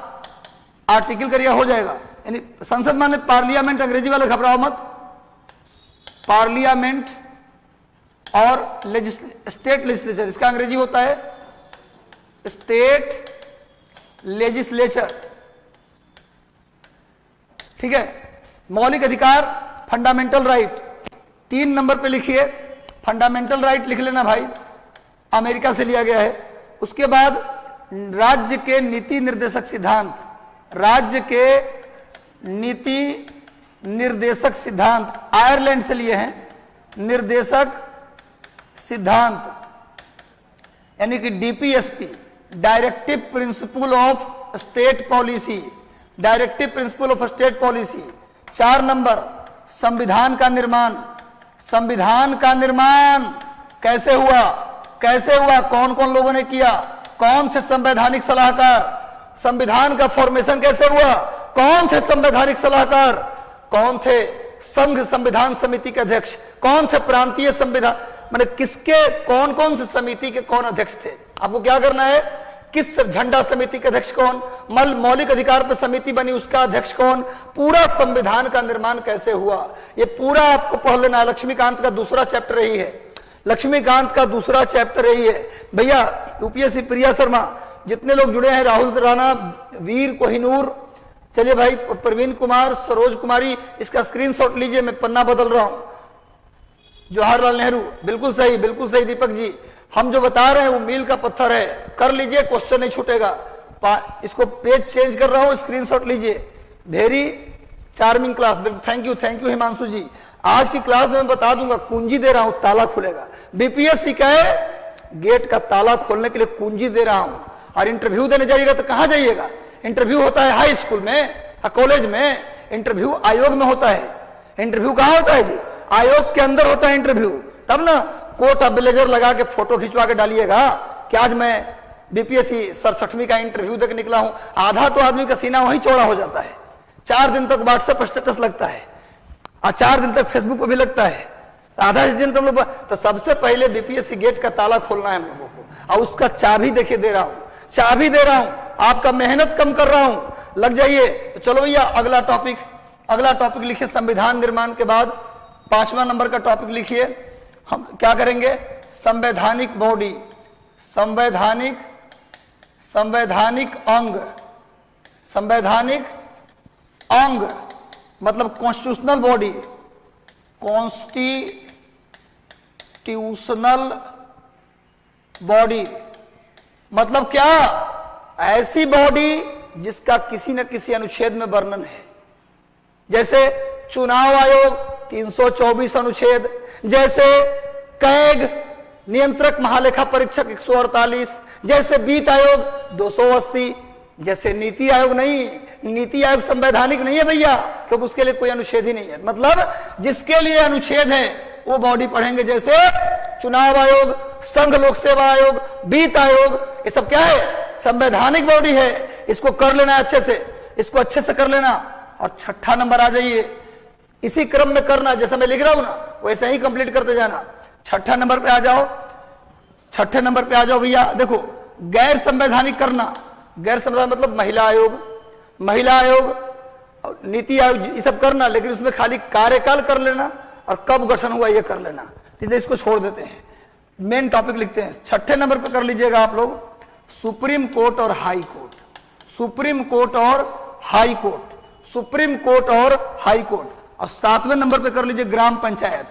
आर्टिकल करिए हो जाएगा, यानी संसद माने पार्लियामेंट, अंग्रेजी वाले घबराओ मत, पार्लियामेंट और स्टेट लेजिस्लेचर, इसका अंग्रेजी होता है स्टेट लेजिस्लेचर, ठीक है। मौलिक अधिकार, फंडामेंटल राइट, 3 नंबर पे लिखिए, फंडामेंटल राइट लिख लेना भाई, अमेरिका से लिया गया है। उसके बाद राज्य के नीति निर्देशक सिद्धांत, राज्य के नीति निर्देशक सिद्धांत आयरलैंड से लिए हैं, निर्देशक सिद्धांत यानी कि DPSP, directive principle of state policy, directive principle of state policy. 4 number संविधान का निर्माण, संविधान का निर्माण कैसे हुआ, कैसे हुआ, कौन कौन लोगों ने किया, कौन थे संवैधानिक सलाहकार, संविधान का फॉर्मेशन कैसे हुआ, कौन थे संवैधानिक सलाहकार, कौन थे संघ संविधान समिति के अध्यक्ष, कौन थे प्रांतीय संविधान, माने किसके कौन कौन से समिति के कौन अध्यक्ष थे। आपको क्या करना है, किस झंडा समिति के अध्यक्ष कौन, मौलिक अधिकार पर समिति बनी उसका अध्यक्ष कौन, पूरा संविधान का निर्माण कैसे हुआ, ये पूरा आपको पढ़ लेना है। लक्ष्मीकांत का दूसरा चैप्टर यही है, लक्ष्मीकांत का दूसरा चैप्टर यही है भैया। यूपीएससी प्रिया शर्मा, जितने लोग जुड़े हैं, राहुल राणा, वीर कोहिनूर, चलिए भाई, प्रवीण कुमार, सरोज कुमारी, इसका स्क्रीनशॉट लीजिए, मैं पन्ना बदल रहा हूं। जवाहरलाल नेहरू, बिल्कुल सही दीपक जी, हम जो बता रहे हैं वो मील का पत्थर है, कर लीजिए, क्वेश्चन नहीं छूटेगा। इसको पेज चेंज कर रहा हूं, स्क्रीनशॉट लीजिए। Very charming class, thank you Himanshu ji. आज की क्लास में मैं बता दूंगा, कुंजी दे रहा हूं, ताला खुलेगा। बीपीएससी का है, गेट का ताला खोलने के लिए कुंजी दे रहा हूं। और इंटरव्यू देने जाइएगा तो कहां जाइएगा, इंटरव्यू होता है हाई स्कूल में, कॉलेज में, इंटरव्यू आयोग में होता है। इंटरव्यू कहां होता है जी, आयोग के अंदर होता है इंटरव्यू। तब ना कोट और ब्लेजर लगा के फोटो खिंचवा के डालिएगा कि आज मैं बीपीएससी 67वीं का इंटरव्यू देकर निकला हूं। आधा तो आदमी का सीना वहीं चौड़ा हो जाता है। 4 दिन तक व्हाट्सएप स्टेटस लगता है और 4 दिन तक फेसबुक पर भी लगता है, आधा दिन तुम लोग। तो सबसे पहले बीपीएससी गेट का ताला खोलना है हम लोगों को, और उसका चाबी देखिए दे रहा हूं, चाबी दे रहा हूं, आपका मेहनत कम कर रहा हूं, लग जाइए। तो चलो भैया, अगला टॉपिक लिखिए। संविधान निर्माण के बाद 5वां नंबर का टॉपिक लिखिए। हम क्या करेंगे, संवैधानिक बॉडी, संवैधानिक अंग, संवैधानिक अंग मतलब कॉन्स्टिट्यूशनल बॉडी, कॉन्स्टिट्यूशनल बॉडी मतलब क्या, ऐसी बॉडी जिसका किसी न किसी अनुच्छेद में वर्णन है। जैसे चुनाव आयोग 324 अनुच्छेद, जैसे कैग नियंत्रक महालेखा परीक्षक 148, जैसे वित्त आयोग 280, जैसे नीति आयोग नहीं, नीति आयोग संवैधानिक नहीं है भैया, क्योंकि उसके लिए कोई अनुच्छेद ही नहीं है। मतलब जिसके लिए अनुच्छेद है वो बॉडी पढ़ेंगे। जैसे चुनाव आयोग, संघ लोक सेवा आयोग, वित्त आयोग, ये सब क्या है, संवैधानिक बॉडी है। इसको कर लेना अच्छे से, इसको अच्छे से कर लेना। और 6ठा नंबर आ जाइए, इसी क्रम में करना, जैसा मैं लिख रहा हूं ना वैसे ही कंप्लीट करते जाना। 6ठा नंबर पे आ जाओ, 6ठे नंबर पे आ जाओ भैया। देखो, गैर संवैधानिक करना, गैर संवैधानिक मतलब महिला आयोग, नीति आयोग, ये सब करना, लेकिन उसमें खाली कार्यकाल कर लेना और कब गठन हुआ ये कर लेना, इसको छोड़ देते हैं। मेन टॉपिक लिखते हैं। 6ठे नंबर पे कर लीजिएगा आप लोग, सुप्रीम कोर्ट और हाई कोर्ट, सुप्रीम कोर्ट और हाई कोर्ट, सुप्रीम कोर्ट और हाई कोर्ट। और 7वें नंबर पे कर लीजिए ग्राम पंचायत।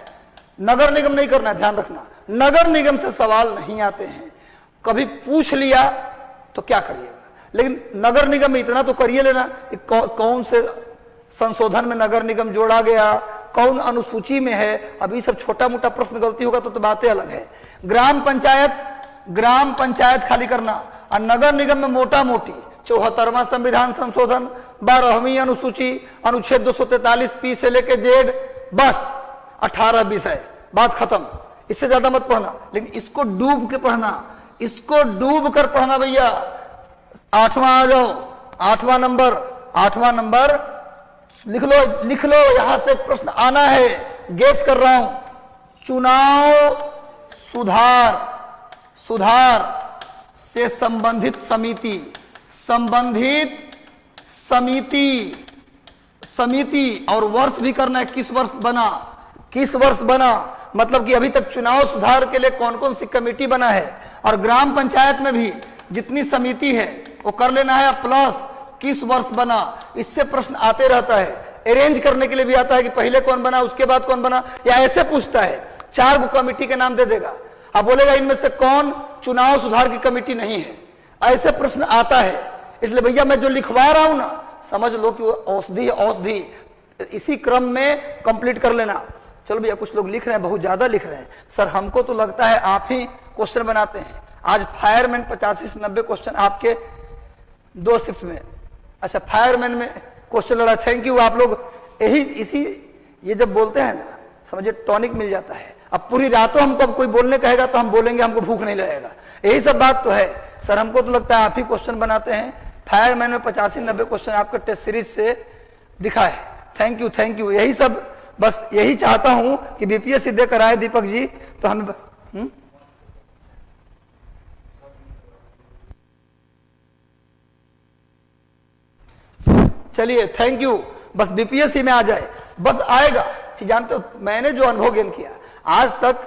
नगर निगम नहीं करना, ध्यान रखना, नगर निगम से सवाल नहीं आते हैं। कभी पूछ लिया तो क्या करिएगा, लेकिन नगर निगम में इतना तो करिए लेना, कौन से संशोधन में नगर निगम जोड़ा गया, कौन अनुसूची में है। अभी सब छोटा मोटा प्रश्न गलती होगा तो बातें अलग है। ग्राम पंचायत खाली करना, और नगर निगम में मोटा मोटी 74वां संविधान संशोधन, 12वीं अनुसूची, अनुच्छेद 243 पी से लेके जेड, बस 18 विषय, बात खत्म। इससे ज्यादा मत पढ़ना, लेकिन इसको डूब के पढ़ना, इसको डूब कर पढ़ना भैया। 8वां आ जाओ, 8वां नंबर लिख लो, लिख लो, यहां से एक प्रश्न आना है, गेस कर रहा हूं। चुनाव सुधार, सुधार से संबंधित समिति, संबंधित समिति, समिति और वर्ष भी करना है, किस वर्ष बना, किस वर्ष बना, मतलब कि अभी तक चुनाव सुधार के लिए कौन कौन सी कमेटी बना है, और ग्राम पंचायत में भी जितनी समिति है वो कर लेना है, प्लस किस वर्ष बना। इससे प्रश्न आते रहता है, अरेंज करने के लिए भी आता है कि पहले कौन बना उसके बाद कौन बना, या ऐसे पूछता है 4 कमेटी के नाम दे देगा, अब बोलेगा इनमें से कौन चुनाव सुधार की कमेटी नहीं है, ऐसे प्रश्न आता है। इसलिए भैया मैं जो लिखवा रहा हूं ना, समझ लो कि वो औषधि, औषधि इसी क्रम में कंप्लीट कर लेना। चलो भैया, कुछ लोग लिख रहे हैं, बहुत ज्यादा लिख रहे हैं। सर हमको तो लगता है आप ही क्वेश्चन बनाते हैं। आज फायरमैन 85 से 90 क्वेश्चन आपके 2 शिफ्ट में। अच्छा, फायरमैन में क्वेश्चन लड़ा, थैंक यू। आप लोग यही इसी ये जब बोलते हैं ना, समझिए टॉनिक मिल जाता है। अब पूरी रातों हमको अब कोई बोलने कहेगा तो हम बोलेंगे, हमको भूख नहीं लगेगा, यही सब बात तो है। सर हमको तो लगता है आप ही क्वेश्चन बनाते हैं। फायरमैन में 85-90 क्वेश्चन आपका टेस्ट सीरीज से दिखा है। Thank you, thank you. यही सब, बस यही चाहता हूं कि बीपीएससी देकर आए दीपक जी, तो हमें चलिए, थैंक यू। बस बीपीएससी में आ जाए, बस आएगा। जानते हो, मैंने जो अनुभव गेन किया आज तक,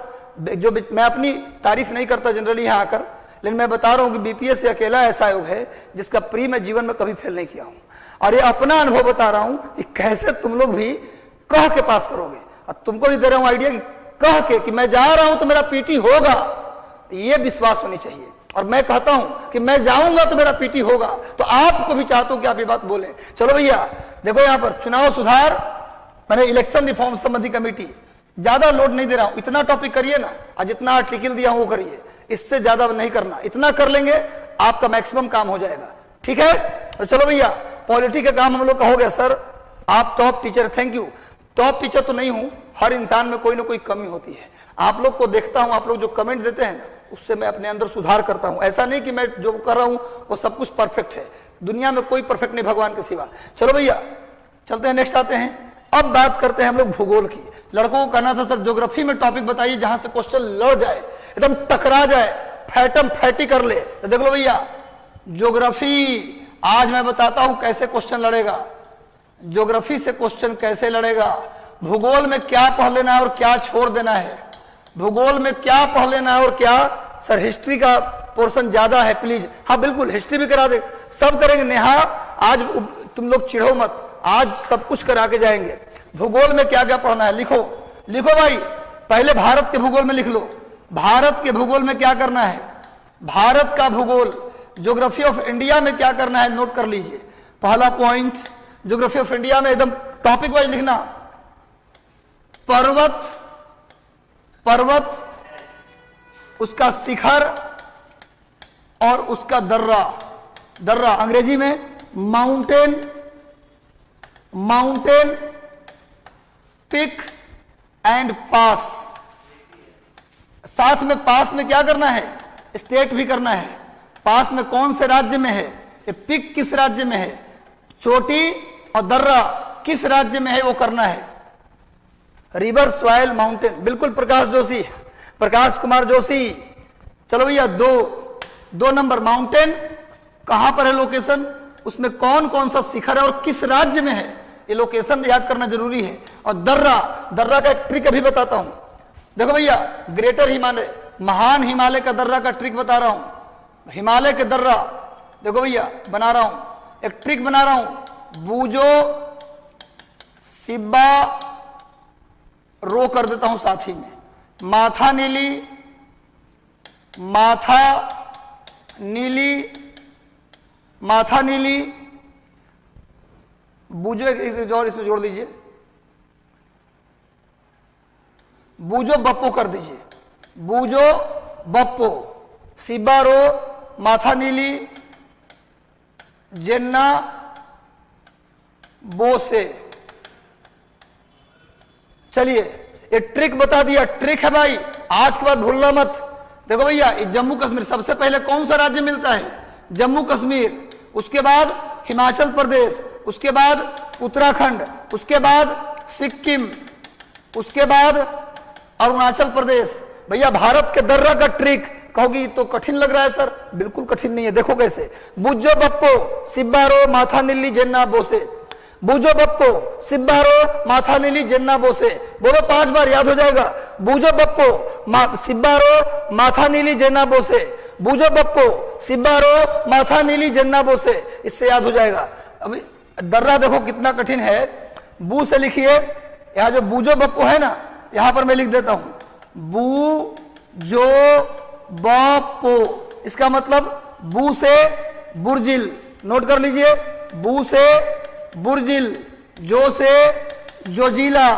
जो मैं अपनी तारीफ नहीं करता जनरली यहां आकर, लेकिन मैं बता रहा हूं कि बीपीएससी अकेला ऐसा आयोग है जिसका प्री मैं जीवन में कभी फेल नहीं किया हूं। और ये अपना अनुभव बता रहा हूं कि कैसे तुम लोग भी कह के पास करोगे। अब तुमको भी दे रहा हूं आइडिया कि कह के कि मैं जा रहा हूं तो मेरा पीटी होगा, ये विश्वास होनी चाहिए। और मैं कहता हूं कि मैं जाऊंगा तो मेरा पीटी होगा, तो आपको भी चाहता हूं कि आप ये बात बोले। चलो भैया देखो, यहां पर चुनाव सुधार, मैंने इलेक्शन रिफॉर्म संबंधी कमेटी, ज्यादा लोड नहीं दे रहा हूं। इतना टॉपिक करिए ना, और जितना आर्टिकल दिया हूं वो करिए, इससे ज्यादा नहीं करना। इतना कर लेंगे आपका मैक्सिमम काम हो जाएगा, ठीक है। तो चलो भैया, पॉलिटी का काम हम लोग का हो गया। सर आप top teacher, thank you. Top teacher तो नहीं हूं, हर इंसान में कोई ना कोई कमी होती है। आप लोग को देखता हूं, आप लोग जो कमेंट देते हैं ना, उससे मैं अपने अंदर सुधार करता हूं। ऐसा नहीं कि मैं जो कर रहा हूं वो सब कुछ परफेक्ट है, दुनिया में कोई परफेक्ट नहीं भगवान के सिवा। चलो भैया चलते हैं, नेक्स्ट आते हैं। अब बात करते हैं हम लोग भूगोल की। लड़कों को कहना था सर ज्योग्राफी में टॉपिक बताइए जहां से क्वेश्चन लड़ जाए, एकदम टकरा जाए, फैटम फैटी कर ले। तो देख लो भैया, ज्योग्राफी आज मैं बताता हूं कैसे क्वेश्चन लड़ेगा। ज्योग्राफी से क्वेश्चन कैसे लड़ेगा, भूगोल में क्या पढ़ लेना है और क्या छोड़ देना है, भूगोल में क्या पढ़ लेना है और क्या। सर हिस्ट्री का पोर्शन ज्यादा है, प्लीज। हाँ बिल्कुल, हिस्ट्री भी करा दे, सब करेंगे। नेहा आज तुम लोग चिढ़ो मत, आज सब कुछ करा के जाएंगे। भूगोल में क्या क्या पढ़ना है लिखो, लिखो भाई। पहले भारत के भूगोल में लिख लो, भारत के भूगोल में क्या करना है, भारत का भूगोल। ज्योग्राफी ऑफ इंडिया में क्या करना है नोट कर लीजिए। पहला पॉइंट, ज्योग्राफी ऑफ इंडिया में एकदम टॉपिक वाइज लिखना, पर्वत, पर्वत, उसका शिखर और उसका दर्रा, दर्रा अंग्रेजी में माउंटेन, माउंटेन, पिक एंड पास। साथ में पास में क्या करना है, स्टेट भी करना है। पास में कौन से राज्य में है, ये पिक किस राज्य में है, चोटी और दर्रा किस राज्य में है वो करना है। रिवर, सॉइल, माउंटेन, बिल्कुल प्रकाश जोशी, प्रकाश कुमार जोशी। चलो भैया, दो नंबर माउंटेन कहां पर है लोकेशन, उसमें कौन कौन सा शिखर है और किस राज्य में है, ये लोकेशन याद करना जरूरी है। और दर्रा, दर्रा का एक ट्रिक अभी बताता हूं। देखो भैया, ग्रेटर हिमालय, महान हिमालय का दर्रा का ट्रिक बता रहा हूं। हिमालय के दर्रा देखो भैया, बना रहा हूं, एक ट्रिक बना रहा हूं। बूजो, सिब्बा, रो कर देता हूं साथ ही में, माथा नीली, माथा नीली, माथा नीली, बूजो, एक और इसमें जोड़ दीजिए, बूजो बप्पो कर दीजिए, बूजो बप्पो, सिब्बा रो, माथा नीली, जेन्ना बोसे। चलिए ये ट्रिक बता दिया, ट्रिक है भाई, आज के बाद भूलना मत। देखो भैया, जम्मू कश्मीर सबसे पहले कौन सा राज्य मिलता है, जम्मू कश्मीर, उसके बाद हिमाचल प्रदेश, उसके बाद उत्तराखंड, उसके बाद सिक्किम, उसके बाद अरुणाचल प्रदेश। भैया भारत के दर्रा का ट्रिक कहोगी तो कठिन लग रहा है सर, बिल्कुल कठिन नहीं है, देखो कैसे। बुज्जो बप्पो सिब्बारो माथा नीली जेन्ना बोसे, बूझो बप्पो सिब्बारो माथा नीली जेन्ना बोसे, बोलो 5 बार याद हो जाएगा। बूझो बप्पो सिब्बारो माथा नीली जेन्ना बोसे, बूझो बप्पो सिब्बारो माथा नीली जेन्ना बोसे, इससे याद हो जाएगा। अभी दर्रा देखो कितना कठिन है। बू से लिखिए, यहां जो बूझो बप्पो है ना, यहां पर मैं लिख देता हूं बू जो बप्पो, इसका मतलब बू से बुर्जिल, नोट कर लीजिए, बू से बुर्जिल, जो से जोजिला,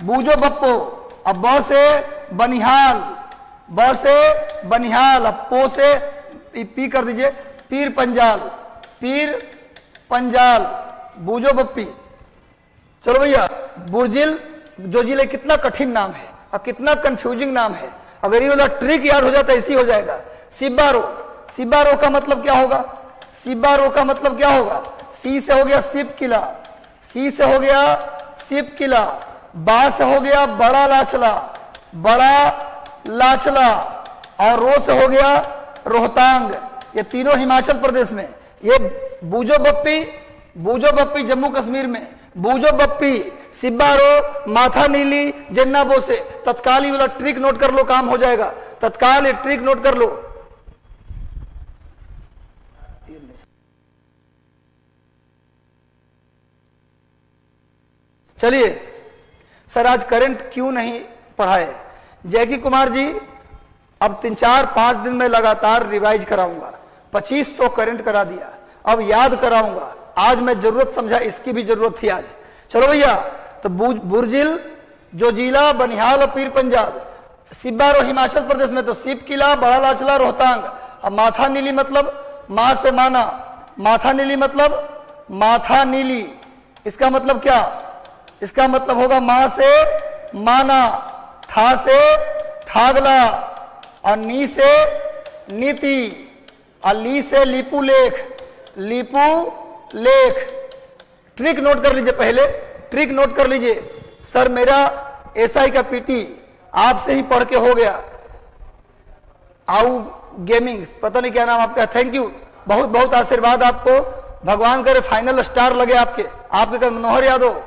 बूझो बप्पो। अब ब से बनिहाल, ब से बनिहाल, अब पो से पी कर दीजिए, पीर पंजाल, पीर पंजाल, बूझो बप्पी। चलो भैया, बुर्जिल जोजिले कितना कठिन नाम है और कितना कंफ्यूजिंग नाम है। अगर ये वाला ट्रिक याद हो जाता है इसी हो जाएगा। सिब्बारो, सिब्बारो का मतलब क्या होगा? सिब्बारो का मतलब क्या होगा? सी से हो गया सिप किला, सी से हो गया सिप किला, बा से हो गया बड़ा लाचला, बड़ा लाचला, और रो से हो गया रोहतांग। ये तीनों हिमाचल प्रदेश में। ये बूझो बप्पी, बूझो बप्पी जम्मू कश्मीर में, बूझो बप्पी सिब्बारो माथा नीली जेन्ना बोसे। तत्काल ही वाला ट्रिक नोट कर लो, काम हो जाएगा। तत्काल ये ट्रिक नोट कर लो। चलिए सर, आज करंट क्यों नहीं पढ़ाए? जैकी कुमार जी, अब 3-4-5 दिन में लगातार रिवाइज कराऊंगा। 2500 करंट करा दिया, अब याद कराऊंगा। आज मैं जरूरत समझा, इसकी भी जरूरत थी आज। चलो भैया, तो बुर्जिल, जोजिला, बनिहाल और पीर पंजाल। सिब्बारो हिमाचल प्रदेश में, तो सिप किला, बड़ा लाचला, रोहतांग। अब माथा नीली मतलब मां से माना, माथा नीली मतलब माथा नीली, इसका मतलब क्या? इसका मतलब होगा मां से माना, था से थागला, और नी से नीति, और ली से लीपू लेख, लीपू लेख। ट्रिक नोट कर लीजिए, पहले ट्रिक नोट कर लीजिए। सर मेरा एसआई का पीटी आपसे ही पढ़ के हो गया, आउ गेमिंग, पता नहीं क्या नाम आपका, थैंक यू, बहुत बहुत आशीर्वाद आपको, भगवान करे फाइनल स्टार लगे आपके मनोहर यादव,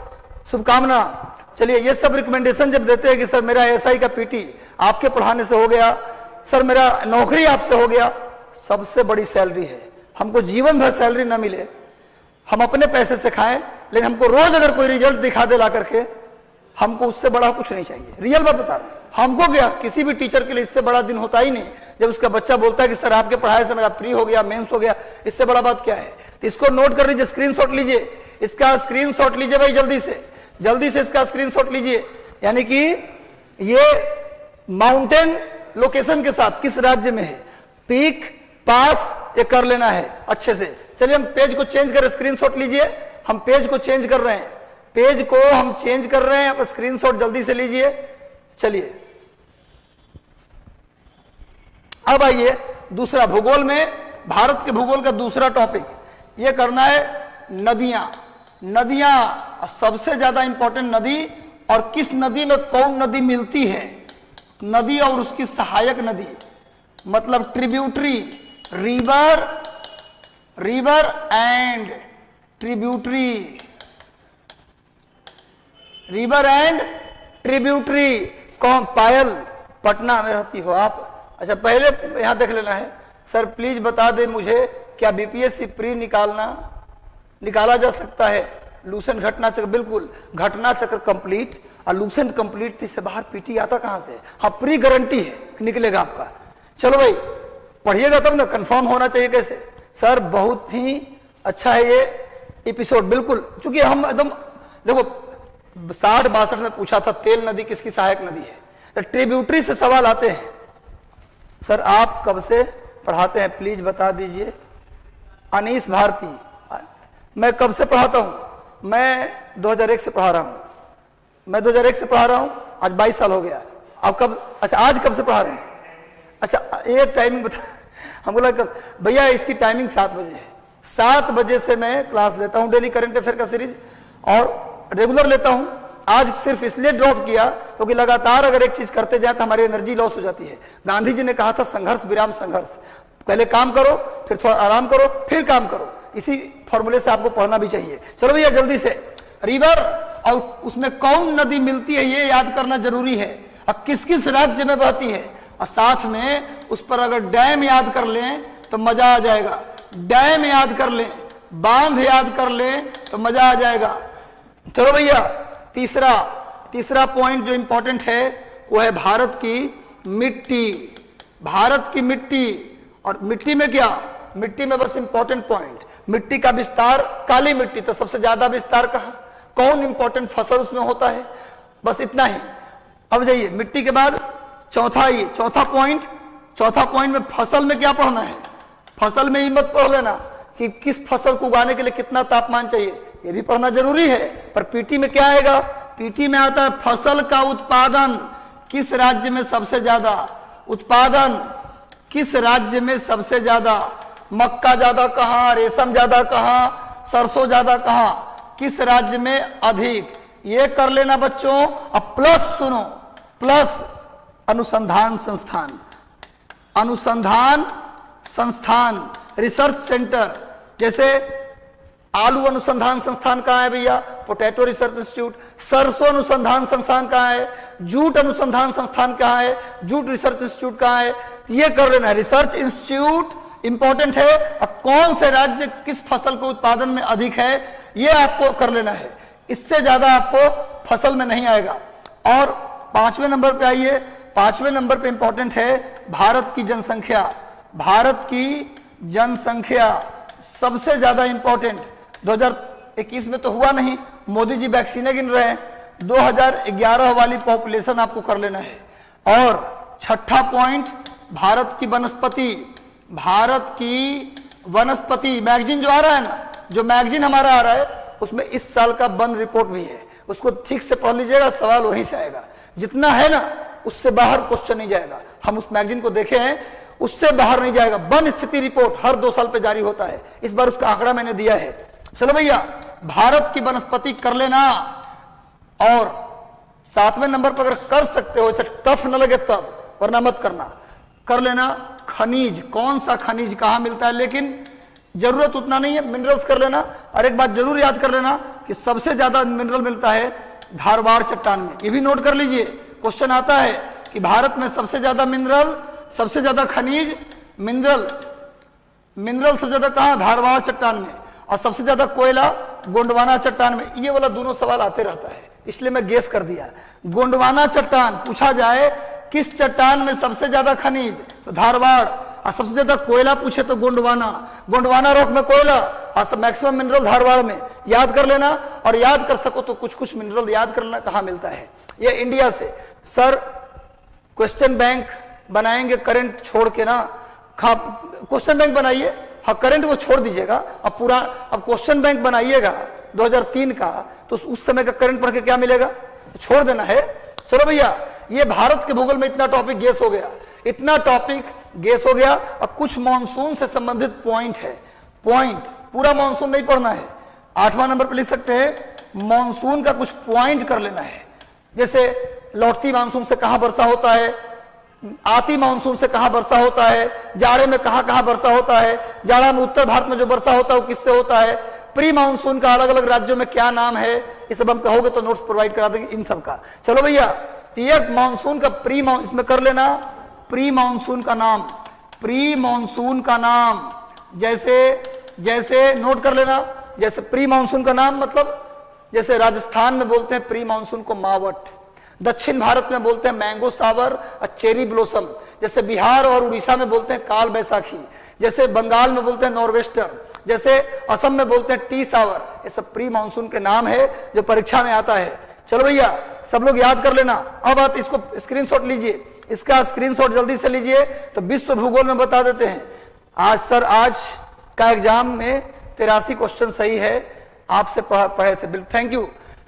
शुभकामना। चलिए, ये सब रिकमेंडेशन जब देते हैं कि सर मेरा एसआई का पीटी आपके पढ़ाने से हो गया, सर मेरा नौकरी आपसे हो गया, सबसे बड़ी सैलरी है। हमको जीवन भर सैलरी ना मिले, हम अपने पैसे से खाएं, लेकिन हमको रोज अगर कोई रिजल्ट दिखा दे ला करके, हमको उससे बड़ा कुछ नहीं चाहिए। रियल बात बता रहे हैं। हमको क्या, किसी भी टीचर के लिए इससे बड़ा दिन होता ही नहीं जब उसका बच्चा बोलता है कि सर आपके पढ़ाई से मेरा प्री हो गया, मेंस हो गया। इससे बड़ा बात क्या है? तो इसको नोट कर लीजिए, स्क्रीनशॉट लीजिए, इसका स्क्रीनशॉट लीजिए भाई, जल्दी से इसका स्क्रीनशॉट लीजिए। यानी कि ये माउंटेन लोकेशन के साथ किस राज्य में है, पीक, पास, ये कर लेना है अच्छे से। चलिए हम पेज को चेंज करें, स्क्रीनशॉट लीजिए। हम पेज को चेंज कर रहे हैं, पेज को हम चेंज कर रहे हैं, अब स्क्रीनशॉट जल्दी से लीजिए। चलिए अब आइए दूसरा, भूगोल में भारत के भूगोल का दूसरा टॉपिक ये करना है नदियां। नदियां सबसे ज्यादा इंपॉर्टेंट नदी, और किस नदी में कौन नदी मिलती है, नदी और उसकी सहायक नदी, मतलब tributary, river and tributary, river and tributary. कौन? पायल, पटना में रहती हो आप? अच्छा, पहले यहां देख लेना है। सर प्लीज बता दे मुझे, क्या बीपीएससी प्री निकाला जा सकता है? लूसेंट घटना चक्र, बिल्कुल, घटना चक्र कंप्लीट और लूसेंट कंप्लीट से बाहर पीटी आता कहां से? हाँ, प्री गारंटी है निकलेगा आपका। चलो भाई पढ़िएगा तब ना, कंफर्म होना चाहिए। कैसे? सर बहुत ही अच्छा है ये एपिसोड, बिल्कुल, क्योंकि हम एकदम देखो 60-62 में पूछा था तेल नदी किसकी सहायक नदी है, तो ट्रिब्यूटरी से सवाल आते हैं। सर आप कब से पढ़ाते हैं प्लीज बता दीजिए। अनीस भारती, मैं कब से पढ़ाता हूं? मैं 2001 से पढ़ा रहा हूं, मैं 2001 से पढ़ा रहा हूं, आज 22 साल हो गया। अब कब? अच्छा, आज कब से पढ़ा रहे हैं? अच्छा, ये टाइमिंग बता। हम बोला कब? भैया इसकी टाइमिंग 7 बजे है। 7 बजे से मैं क्लास लेता हूं डेली करंट अफेयर का सीरीज, और रेगुलर लेता हूं। आज सिर्फ इसलिए ड्रॉप किया क्योंकि लगातार अगर एक चीज करते जाए तो हमारी एनर्जी लॉस हो जाती है। गांधी जी ने कहा था संघर्ष विराम संघर्ष, पहले काम करो, फिर थोड़ा आराम करो, फिर काम करो। इसी फॉर्मूले से आपको पढ़ना भी चाहिए। चलो भैया जल्दी से, रिवर और उसमें कौन नदी मिलती है ये याद करना जरूरी है, और किस किस राज्य में बहती है, और साथ में उस पर अगर डैम याद कर लें तो मजा आ जाएगा। डैम याद कर लें, बांध याद कर लें तो मजा आ जाएगा। चलो भैया तीसरा पॉइंट जो इंपॉर्टेंट है वो है भारत की मिट्टी। भारत की मिट्टी, और मिट्टी में क्या, मिट्टी में बस इंपॉर्टेंट पॉइंट, मिट्टी का विस्तार, काली मिट्टी तो सबसे ज्यादा विस्तार कहां, कौन इंपॉर्टेंट फसल उसमें होता है, बस इतना ही। अब जाइए मिट्टी के बाद चौथा पॉइंट में फसल में क्या पढ़ना है। फसल में ही मत पढ़ लेना कि किस फसल को उगाने के लिए कितना तापमान चाहिए, ये भी पढ़ना जरूरी है। पर पीटी में क्या आएगा, पीटी में आता है फसल का उत्पादन किस राज्य में सबसे ज्यादा, उत्पादन किस राज्य में सबसे ज्यादा, मक्का ज्यादा कहां, रेशम ज्यादा कहां, सरसों ज्यादा कहां, किस राज्य में अधिक, ये कर लेना बच्चों। अब प्लस सुनो, प्लस अनुसंधान संस्थान रिसर्च सेंटर, जैसे आलू अनुसंधान संस्थान कहां है भैया, पोटैटो रिसर्च इंस्टीट्यूट। सरसों अनुसंधान संस्थान कहां है, जूट अनुसंधान संस्थान कहां है, जूट रिसर्च इंस्टीट्यूट कहां है, ये कर लेना है। रिसर्च इंस्टीट्यूट इंपॉर्टेंट है, और कौन से राज्य किस फसल के उत्पादन में अधिक है ये आपको कर लेना है। इससे ज्यादा आपको फसल में नहीं आएगा। और 5वें नंबर पे आइए, 5वें नंबर पे इंपॉर्टेंट है भारत की जनसंख्या। भारत की जनसंख्या सबसे ज्यादा इंपॉर्टेंट, 2021 में तो हुआ नहीं, मोदी जी वैक्सीनें गिन रहे हैं, 2011 वाली पॉपुलेशन आपको कर लेना है। और छठा पॉइंट भारत की वनस्पति। भारत की वनस्पति मैगजीन जो आ रहा है ना, जो मैगजीन हमारा आ रहा है उसमें इस साल का वन रिपोर्ट भी है, उसको ठीक से पढ़ लीजिएगा, सवाल वहीं से आएगा। जितना है ना उससे बाहर क्वेश्चन नहीं जाएगा। हम उस मैगजीन को देखे हैं, उससे बाहर नहीं जाएगा। वन स्थिति रिपोर्ट हर 2 साल पे जारी होता है, इस बार उसका आंकड़ा मैंने दिया है। चलो भैया भारत की वनस्पति कर लेना। और 7वें नंबर पर अगर कर सकते हो, इसे टफ न लगे तब, वरना मत करना, कर लेना खनिज। कौन सा खनिज कहां मिलता है, लेकिन जरूरत उतना नहीं है, मिनरल्स कर लेना। और एक बात जरूर याद कर लेना कि सबसे ज्यादा मिनरल मिलता है धारवाड़ चट्टान में, ये भी नोट कर लीजिए। क्वेश्चन आता है कि भारत में सबसे ज्यादा मिनरल, सबसे ज्यादा खनिज, मिनरल सबसे ज्यादा कहां, धारवाड़ चट्टान में, और सबसे ज्यादा कोयला गोंडवाना चट्टान में। ये वाला दोनों सवाल आते रहता है, इसलिए मैं गेस कर दिया। गोंडवाना चट्टान पूछा जाए किस चट्टान में सबसे ज्यादा खनिज, तो धारवाड़, और सबसे ज्यादा कोयला पूछे तो गोंडवाना रॉक में कोयला, और मैक्सिमम मिनरल धारवाड़ में। याद कर लेना, और याद कर सको तो कुछ मिनरल याद कर लेना कहां मिलता है। ये इंडिया से सर क्वेश्चन बैंक बनाएंगे करंट छोड़ के ना, क्वेश्चन बैंक बनाइए, हाँ करंट वो छोड़ दीजिएगा। अब क्वेश्चन बैंक बनाइएगा 2003 का, तो उस समय का करंट पढ़ के क्या मिलेगा, छोड़ देना है। चलो भैया ये भारत के भूगोल में इतना टॉपिक गेस हो गया, इतना टॉपिक गेस हो गया। अब कुछ मॉनसून से संबंधित पॉइंट है, पॉइंट पूरा मॉनसून नहीं पढ़ना है। 8वां नंबर पर लिख सकते हैं मॉनसून का कुछ पॉइंट कर लेना है, जैसे लौटती मानसून से कहां वर्षा होता है, आती मानसून से कहां वर्षा होता है, जाड़े में कहां वर्षा होता है, जाड़ा में उत्तर भारत में जो वर्षा होता है वो किससे होता है, प्री मानसून का अलग अलग राज्यों में क्या नाम है, ये सब हम कहोगे तो नोट्स प्रोवाइड करा देंगे इन सब का। चलो भैया तो ये मानसून का इसमें कर लेना प्री मानसून का नाम, प्री मानसून का नाम, जैसे नोट कर लेना, जैसे प्री मानसून का नाम मतलब जैसे राजस्थान में बोलते हैं प्री मानसून को मावट, दक्षिण भारत में बोलते हैं मैंगो सावर और चेरी ब्लोसम, जैसे बिहार और उड़ीसा में बोलते हैं काल बैसाखी, जैसे बंगाल में बोलते हैं नॉर्वेस्टर, जैसे असम में बोलते हैं टी सावर। ये सब प्री मानसून के नाम है जो परीक्षा में आता है। चलो भैया सब लोग याद कर लेना। अब आप इसको स्क्रीनशॉट लीजिए, इसका स्क्रीनशॉट जल्दी से लीजिए तो विश्व भूगोल में बता देते हैं। आज का एग्जाम में 83 क्वेश्चन सही है, आपसे पढ़े थे।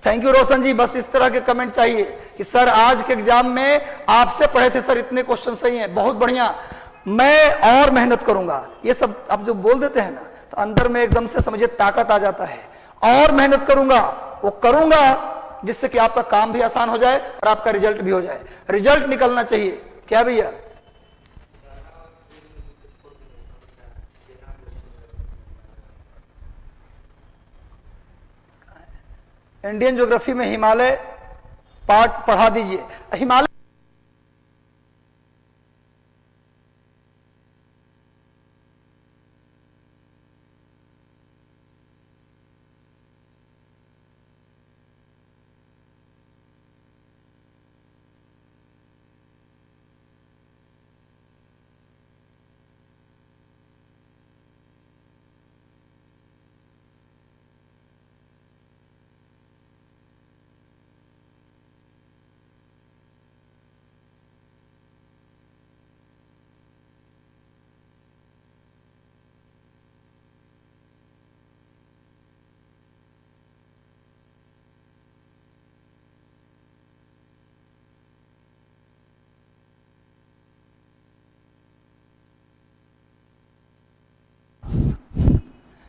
थैंक यू रोशन जी, बस इस तरह के कमेंट चाहिए कि सर आज के एग्जाम में आपसे पढ़े थे सर, इतने क्वेश्चन सही हैं, बहुत बढ़िया, मैं और मेहनत करूंगा। ये सब आप जो बोल देते हैं ना तो अंदर में एकदम से समझिए ताकत आ जाता है, और मेहनत करूंगा, वो करूंगा जिससे कि आपका काम भी आसान हो जाए और आपका रिजल्ट भी हो जाए। रिजल्ट निकलना चाहिए। क्या भैया? इंडियन ज्योग्राफी में हिमालय पार्ट पढ़ा दीजिए। हिमालय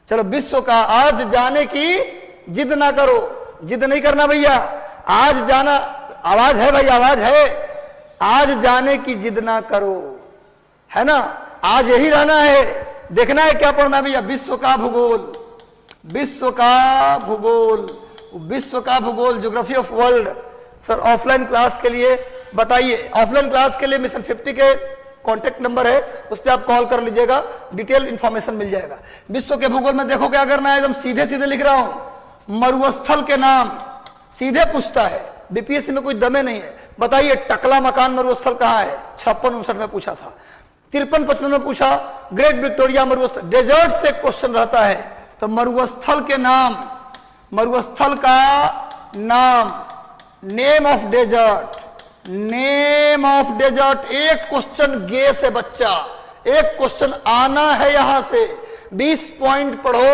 चलो, विश्व का आज जाने की जिद ना करो। जिद नहीं करना भैया, आज जाना। आवाज है भाई, आवाज है। आज जाने की जिद ना करो, है ना। आज यही रहना है। देखना है क्या पढ़ना भैया? विश्व का भूगोल, विश्व का भूगोल, विश्व का भूगोल, geography of world. Sir offline class के लिए बताइए। ऑफलाइन क्लास के लिए मिशन 50 के कॉन्टेक्ट नंबर है, उस पर आप कॉल कर लीजिएगा, डिटेल इंफॉर्मेशन मिल जाएगा। विश्व के भूगोल में देखो क्या करना है, एकदम सीधे सीधे लिख रहा हूं। मरुस्थल के नाम सीधे पूछता है, बीपीएससी में कोई दमे नहीं है। बताइए टकला मकान मरुस्थल कहाँ है? 56-59 में पूछा था, 53-55 में पूछा। ग्रेट विक्टोरिया मरुस्थल, डेजर्ट से क्वेश्चन रहता है। तो मरुस्थल के नाम, मरुस्थल का नाम, name of desert, name of desert. एक क्वेश्चन गेस है बच्चा, एक क्वेश्चन आना है यहां से। 20 पॉइंट पढ़ो,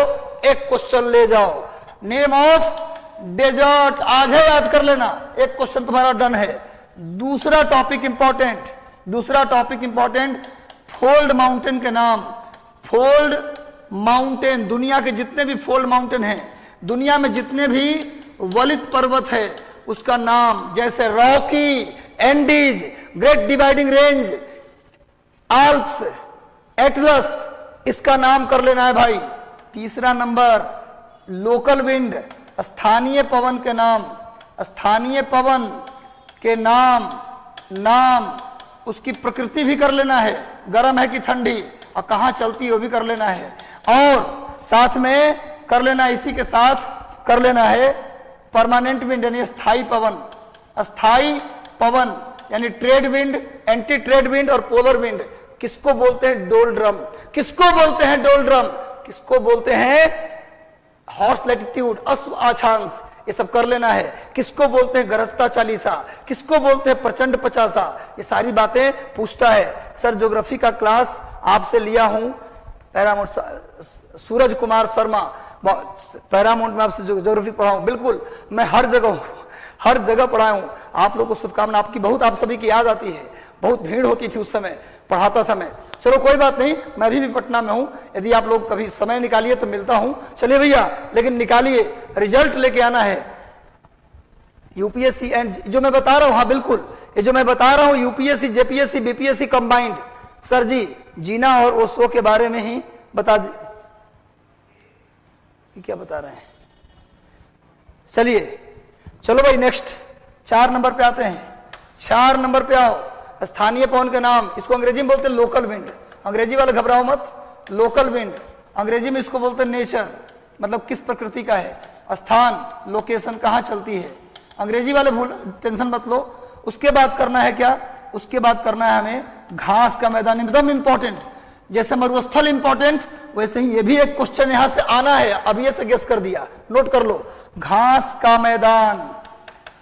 एक क्वेश्चन ले जाओ। नेम ऑफ डेजर्ट आज है, याद कर लेना। एक क्वेश्चन तुम्हारा डन है। दूसरा टॉपिक इंपॉर्टेंट, दूसरा टॉपिक इंपॉर्टेंट, फोल्ड माउंटेन के नाम। फोल्ड माउंटेन, दुनिया के जितने भी फोल्ड माउंटेन हैं, दुनिया में जितने भी वलित पर्वत है, उसका नाम। जैसे Rocky, Andes, great dividing range, Alps, Atlas, इसका नाम कर लेना है भाई। तीसरा नंबर, लोकल विंड, स्थानीय पवन के नाम, स्थानीय पवन के नाम, नाम, उसकी प्रकृति भी कर लेना है, गर्म है कि ठंडी, और कहां चलती है वो भी कर लेना है। और साथ में कर लेना, इसी के साथ कर लेना है परमानेंट विंड यानी स्थायी पवन। स्थायी पवन यानी trade wind, anti trade wind और पोलर विंड। किसको बोलते हैं? डोलड्रम। किसको बोलते हैं? डोलड्रम। किसको बोलते हैं? हॉर्स लैटिट्यूड, अश्व अक्षांश, ये सब कर लेना है। किसको बोलते हैं? गरजता चालीसा। किसको बोलते हैं? प्रचंड पचासा। ये सारी बातें पूछता है। सर ज्योग्राफी का क्लास आपसे लिया हूं, पैरामाउंट सूरज कुमार शर्मा, पैरामाउंट में आपसे ज्योग्राफी पढ़ा हूं। बिल्कुल, मैं हर जगह पढ़ाया हूं। आप लोगों को शुभकामना। आपकी बहुत, आप सभी की याद आती है। बहुत भीड़ होती थी उस समय, पढ़ाता था मैं। चलो कोई बात नहीं, मैं अभी भी पटना में हूं। यदि आप लोग कभी समय निकालिए तो मिलता हूं। चलिए भैया, लेकिन निकालिए, रिजल्ट लेके आना है। यूपीएससी एंड जो मैं बता रहा हूं, हाँ बिल्कुल, ये जो मैं बता रहा हूं UPSC, JPSC, BPSC combined. Sir ji जीना और ओशो के बारे में ही बता दी, क्या बता रहे हैं? चलिए चलो भाई, नेक्स्ट 4 नंबर पे आते हैं। 4 नंबर पे आओ। स्थानीय पवन के नाम, इसको अंग्रेजी में बोलते हैं लोकल विंड। अंग्रेजी वाले घबराओ मत, लोकल विंड। अंग्रेजी में इसको बोलते हैं नेचर, मतलब किस प्रकृति का है। स्थान, लोकेशन, कहाँ चलती है। अंग्रेजी वाले भूल, टेंशन मत लो। उसके बाद करना है क्या? उसके बाद करना है हमें घास का मैदान, एकदम इंपॉर्टेंट। जैसे मरुस्थल इंपॉर्टेंट, वैसे ही ये भी एक क्वेश्चन यहां से आना है। अब ये से गेस कर दिया, नोट कर लो। घास का मैदान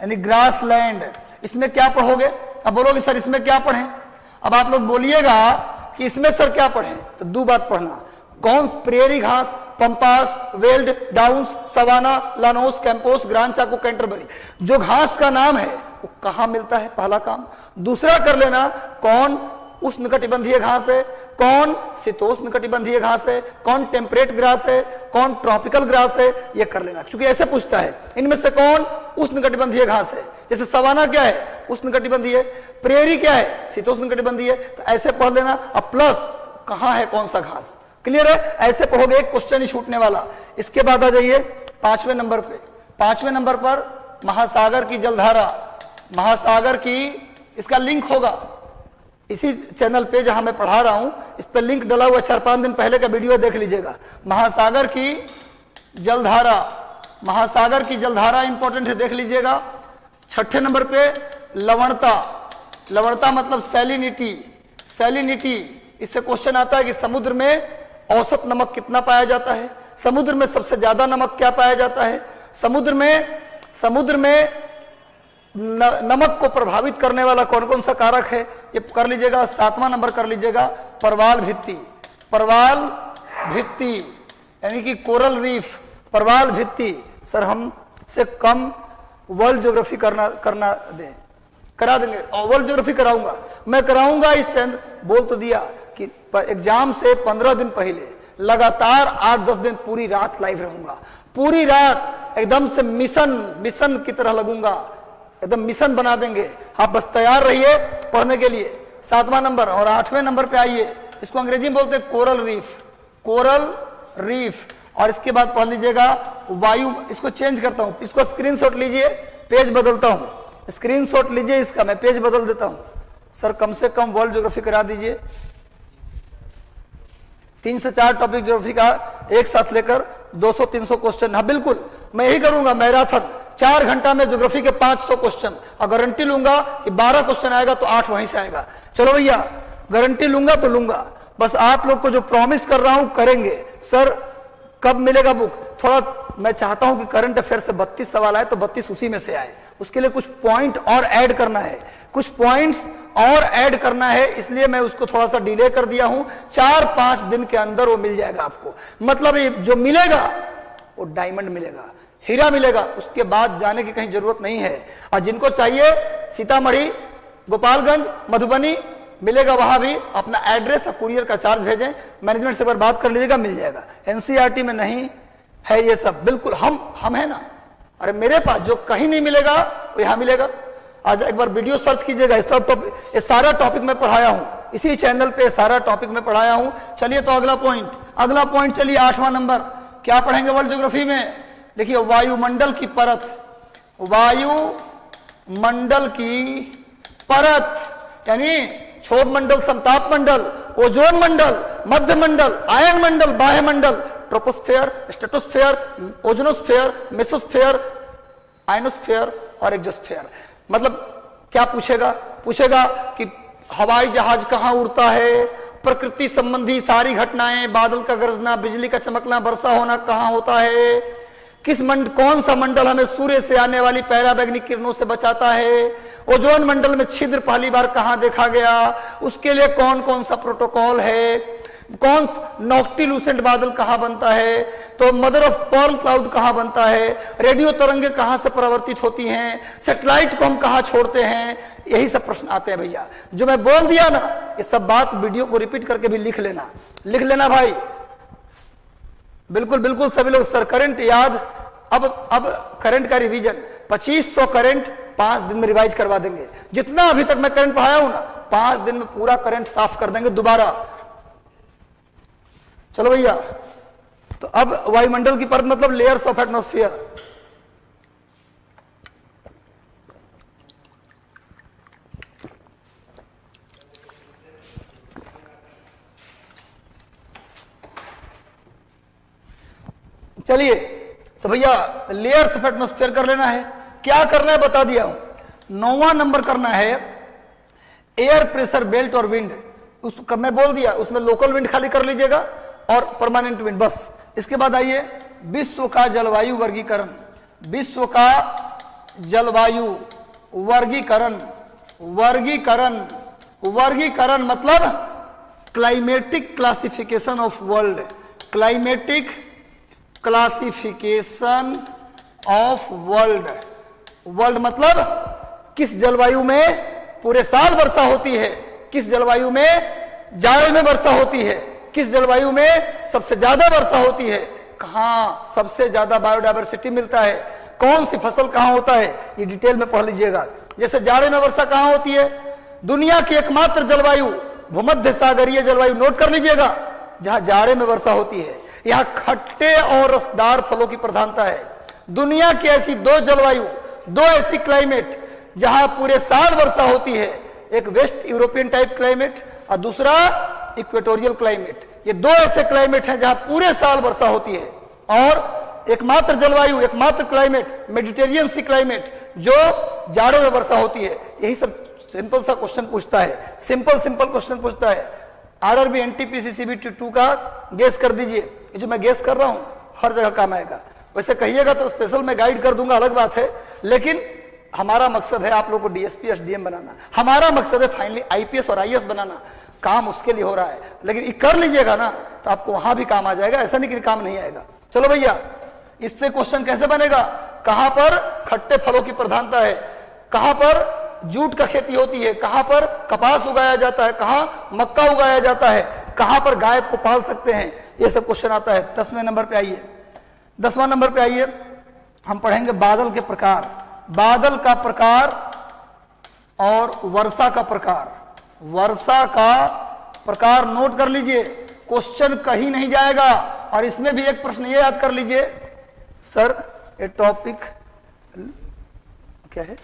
यानी ग्रास लैंड। इसमें क्या पढ़ोगे? अब बोलोगे सर इसमें क्या पढ़ें? अब आप लोग बोलिएगा कि इसमें सर क्या पढ़ें, तो 2 बात पढ़ना। कौन? प्रेरी घास, pampas, veld, downs, savanna, llanos, campos, Gran Chaco, Canterbury. जो घास का नाम है वो कहां मिलता है, पहला काम। दूसरा कर लेना, कौन उष्णकटिबंधीय घास है, कौन शीतोष्ण कटिबंधीय घास है, कौन टेम्परेट ग्रास है, कौन ट्रॉपिकल ग्रास है, ये कर लेना, क्योंकि ऐसे पूछता है इनमें से कौन उष्ण कटिबंधीय घास है। जैसे सवाना क्या है, उष्ण कटिबंधीय, प्रेरी क्या है, शीतोष्ण कटिबंधीय, तो ऐसे पढ़ लेना। अब प्लस कहां है कौन सा घास, क्लियर है, ऐसे पढ़ोगे एक क्वेश्चन ही छूटने वाला। इसके बाद आ जाइए 5वें नंबर पे। 5वें नंबर पर महासागर की जलधारा, महासागर की, इसका लिंक होगा इसी चैनल पे जहां मैं पढ़ा रहा हूं, इस पर लिंक डला हुआ, 4-5 दिन पहले का वीडियो देख लीजिएगा। महासागर की जलधारा, महासागर की जलधारा इंपॉर्टेंट है, देख लीजिएगा। 6ठे नंबर पे लवणता, लवणता मतलब सैलिनिटी, सैलिनिटी, इससे क्वेश्चन आता है कि समुद्र में औसत नमक कितना पाया जाता है, समुद्र में सबसे ज्यादा नमक क्या पाया जाता है, समुद्र में नमक को प्रभावित करने वाला कौन कौन सा कारक है, ये कर लीजिएगा। 7वां नंबर कर लीजिएगा परवाल भित्ति, परवाल भित्ति यानी कि कोरल रीफ, परवाल भित्ति। सर हमसे कम वर्ल्ड ज्योग्राफी करा देंगे, वर्ल्ड ज्योग्राफी कराऊंगा, मैं कराऊंगा। इस चैनल बोल तो दिया कि एग्जाम से 15 दिन पहले लगातार 8-10 दिन पूरी रात लाइव रहूंगा, पूरी रात एकदम से मिशन की तरह लगूंगा, एकदम मिशन बना देंगे। आप बस तैयार रहिए पढ़ने के लिए। 7वां नंबर और 8वें नंबर पे आइए, इसको अंग्रेजी में बोलते हैं कोरल रीफ, कोरल रीफ। और इसके बाद पढ़ लीजिएगा वायु, इसको चेंज करता हूं, इसको स्क्रीनशॉट लीजिए, पेज बदलता हूं, स्क्रीनशॉट लीजिए इसका, मैं पेज बदल देता हूं। सर कम से कम वर्ल्ड ज्योग्राफी करा दीजिए, 3 से 4 टॉपिक ज्योग्राफी का एक साथ लेकर 200-300 क्वेश्चन। हाँ बिल्कुल मैं यही करूंगा, मैराथन 4 घंटा में ज्योग्राफी के 500 क्वेश्चन, और गारंटी लूंगा कि 12 क्वेश्चन आएगा तो 8 वहीं से आएगा। चलो भैया गारंटी लूंगा तो लूंगा, बस आप लोग को जो प्रॉमिस कर रहा हूं करेंगे। सर कब मिलेगा बुक, थोड़ा मैं चाहता हूं कि करंट अफेयर से 32 सवाल आए तो 32 उसी में से आए, उसके लिए कुछ पॉइंट और ऐड करना है, कुछ पॉइंट्स और ऐड करना है, इसलिए मैं उसको थोड़ा सा डिले कर दिया हूं। 4-5 दिन के अंदर वो मिल जाएगा आपको, मतलब ये जो मिलेगा वो डायमंड मिलेगा, हीरा मिलेगा, उसके बाद जाने की कहीं जरूरत नहीं है। और जिनको चाहिए सीतामढ़ी, गोपालगंज, मधुबनी मिलेगा, वहां भी अपना एड्रेस और कुरियर का चार्ज भेजें, मैनेजमेंट से एक बार बात कर लीजिएगा, मिल जाएगा। एनसीईआरटी में नहीं है ये सब, बिल्कुल हम है ना, अरे मेरे पास जो कहीं नहीं मिलेगा वो यहां मिलेगा। आज एक बार वीडियो सर्च कीजिएगा, ये सारा टॉपिक मैं पढ़ाया हूं, इसी चैनल पे सारा टॉपिक मैं पढ़ाया हूं। चलिए तो अगला पॉइंट चलिए 8वां नंबर क्या पढ़ेंगे वर्ल्ड ज्योग्राफी में। देखिए वायुमंडल की परत, वायुमंडल की परत यानी क्षोभ मंडल, समताप मंडल, ओजोन मंडल, मध्य मंडल, आयन मंडल, बाह्य मंडल, troposphere, stratosphere, ozonosphere, mesosphere, ionosphere और एक्सोस्फेयर। मतलब क्या पूछेगा कि हवाई जहाज कहां उड़ता है, प्रकृति संबंधी सारी घटनाएं, बादल का गरजना, बिजली का चमकना, वर्षा होना कहां होता है, कौन सा मंडल हमें सूर्य से आने वाली पराबैंगनी किरणों से बचाता है, ओजोन मंडल में छिद्र पहली बार कहां देखा गया, उसके लिए कौन कौन सा प्रोटोकॉल है, कौन नॉक्टिल्यूसेंट बादल कहां बनता है, तो मदर ऑफ पर्ल क्लाउड कहां बनता है, रेडियो तरंगे कहां से परावर्तित होती हैं, सैटेलाइट को हम कहां छोड़ते हैं, यही सब प्रश्न आते हैं भैया। जो मैं बोल दिया ना ये सब बात वीडियो को रिपीट करके भी लिख लेना भाई, बिल्कुल सभी लोग। सर करंट याद, अब करंट का रिवीजन 2500 करंट 5 दिन में रिवाइज करवा देंगे। जितना अभी तक मैं करंट पढ़ाया हूं ना 5 दिन में पूरा करंट साफ कर देंगे दोबारा। चलो भैया, तो अब वायुमंडल की परत मतलब लेयर्स ऑफ एटमॉस्फेयर। चलिए तो भैया लेयर्स ऑफ एटमॉस्फेयर कर लेना है। क्या करना है बता दिया हूं। 9वां नंबर करना है एयर प्रेशर बेल्ट और विंड। उसका मैं बोल दिया, उसमें लोकल विंड खाली कर लीजिएगा और परमानेंट विंड बस। इसके बाद आइए विश्व का जलवायु वर्गीकरण। विश्व का जलवायु वर्गीकरण मतलब climatic classification of world. Climatic classification of world मतलब किस जलवायु में पूरे साल वर्षा होती है, किस जलवायु में जाड़े में वर्षा होती है? किस जलवायु में सबसे ज्यादा वर्षा होती है? कहां सबसे ज्यादा बायोडायवर्सिटी मिलता है? कौन सी फसल कहां होता है? ये डिटेल में पढ़ लीजिएगा। जैसे जाड़े में वर्षा कहां होती है? दुनिया की एकमात्र जलवायु भूमध्य सागरीय जलवायु, नोट कर लीजिएगा, जहां जाड़े में वर्षा होती है। यहां खट्टे और रसदार फलों की प्रधानता है। दुनिया की ऐसी दो जलवायु, दो ऐसी क्लाइमेट जहां पूरे साल वर्षा होती है, एक वेस्ट यूरोपियन टाइप क्लाइमेट और दूसरा इक्वेटोरियल क्लाइमेट। ये दो ऐसे क्लाइमेट हैं जहां पूरे साल वर्षा होती है। और एकमात्र जलवायु, एकमात्र क्लाइमेट मेडिटेरियन सी क्लाइमेट जो जाड़ों में वर्षा होती है। यही सब सिंपल सा क्वेश्चन पूछता है, सिंपल क्वेश्चन पूछता है। आरआरबी एनटीपीसी सीबीटी 2 का गेस कर दीजिए। ये जो मैं गेस कर रहा हूं हर जगह काम आएगा। वैसे कहिएगा तो स्पेशल मैं गाइड कर दूंगा, अलग बात है, लेकिन हमारा मकसद है आप लोग को डीएसपी एसडीएम बनाना। हमारा मकसद है फाइनली आईपीएस और आईएएस बनाना। काम उसके लिए हो रहा है, लेकिन ये कर लीजिएगा ना तो आपको वहां भी काम आ जाएगा। ऐसा नहीं कि काम नहीं आएगा। चलो भैया, इससे क्वेश्चन कैसे बनेगा? कहां पर खट्टे फलों की प्रधानता है, कहां पर जूट का खेती होती है, कहां पर कपास उगाया जाता है, कहां मक्का उगाया जाता है, कहां पर गाय को पाल सकते हैं, ये सब क्वेश्चन आता है। 10वें नंबर पे आइए, 10वां नंबर पे आइए, हम पढ़ेंगे बादल के प्रकार। बादल का प्रकार और वर्षा का प्रकार। वर्षा का प्रकार नोट कर लीजिए, क्वेश्चन कहीं नहीं जाएगा। और इसमें भी एक प्रश्न ये याद कर लीजिए, सर ए टॉपिक क्या है?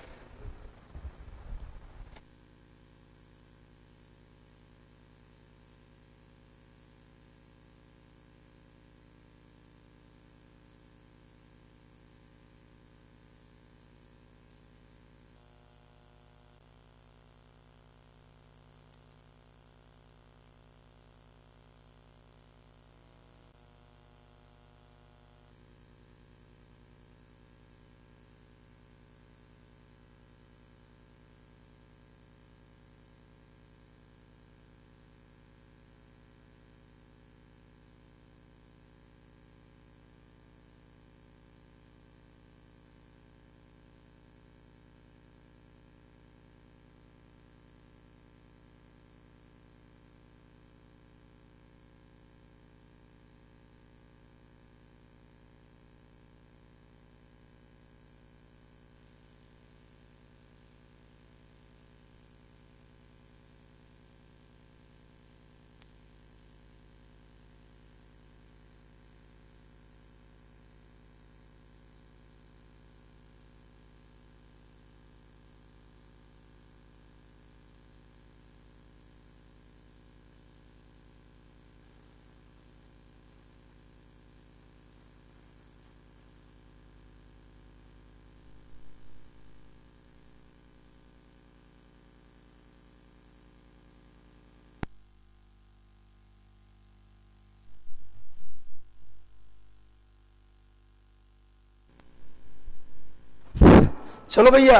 चलो भैया,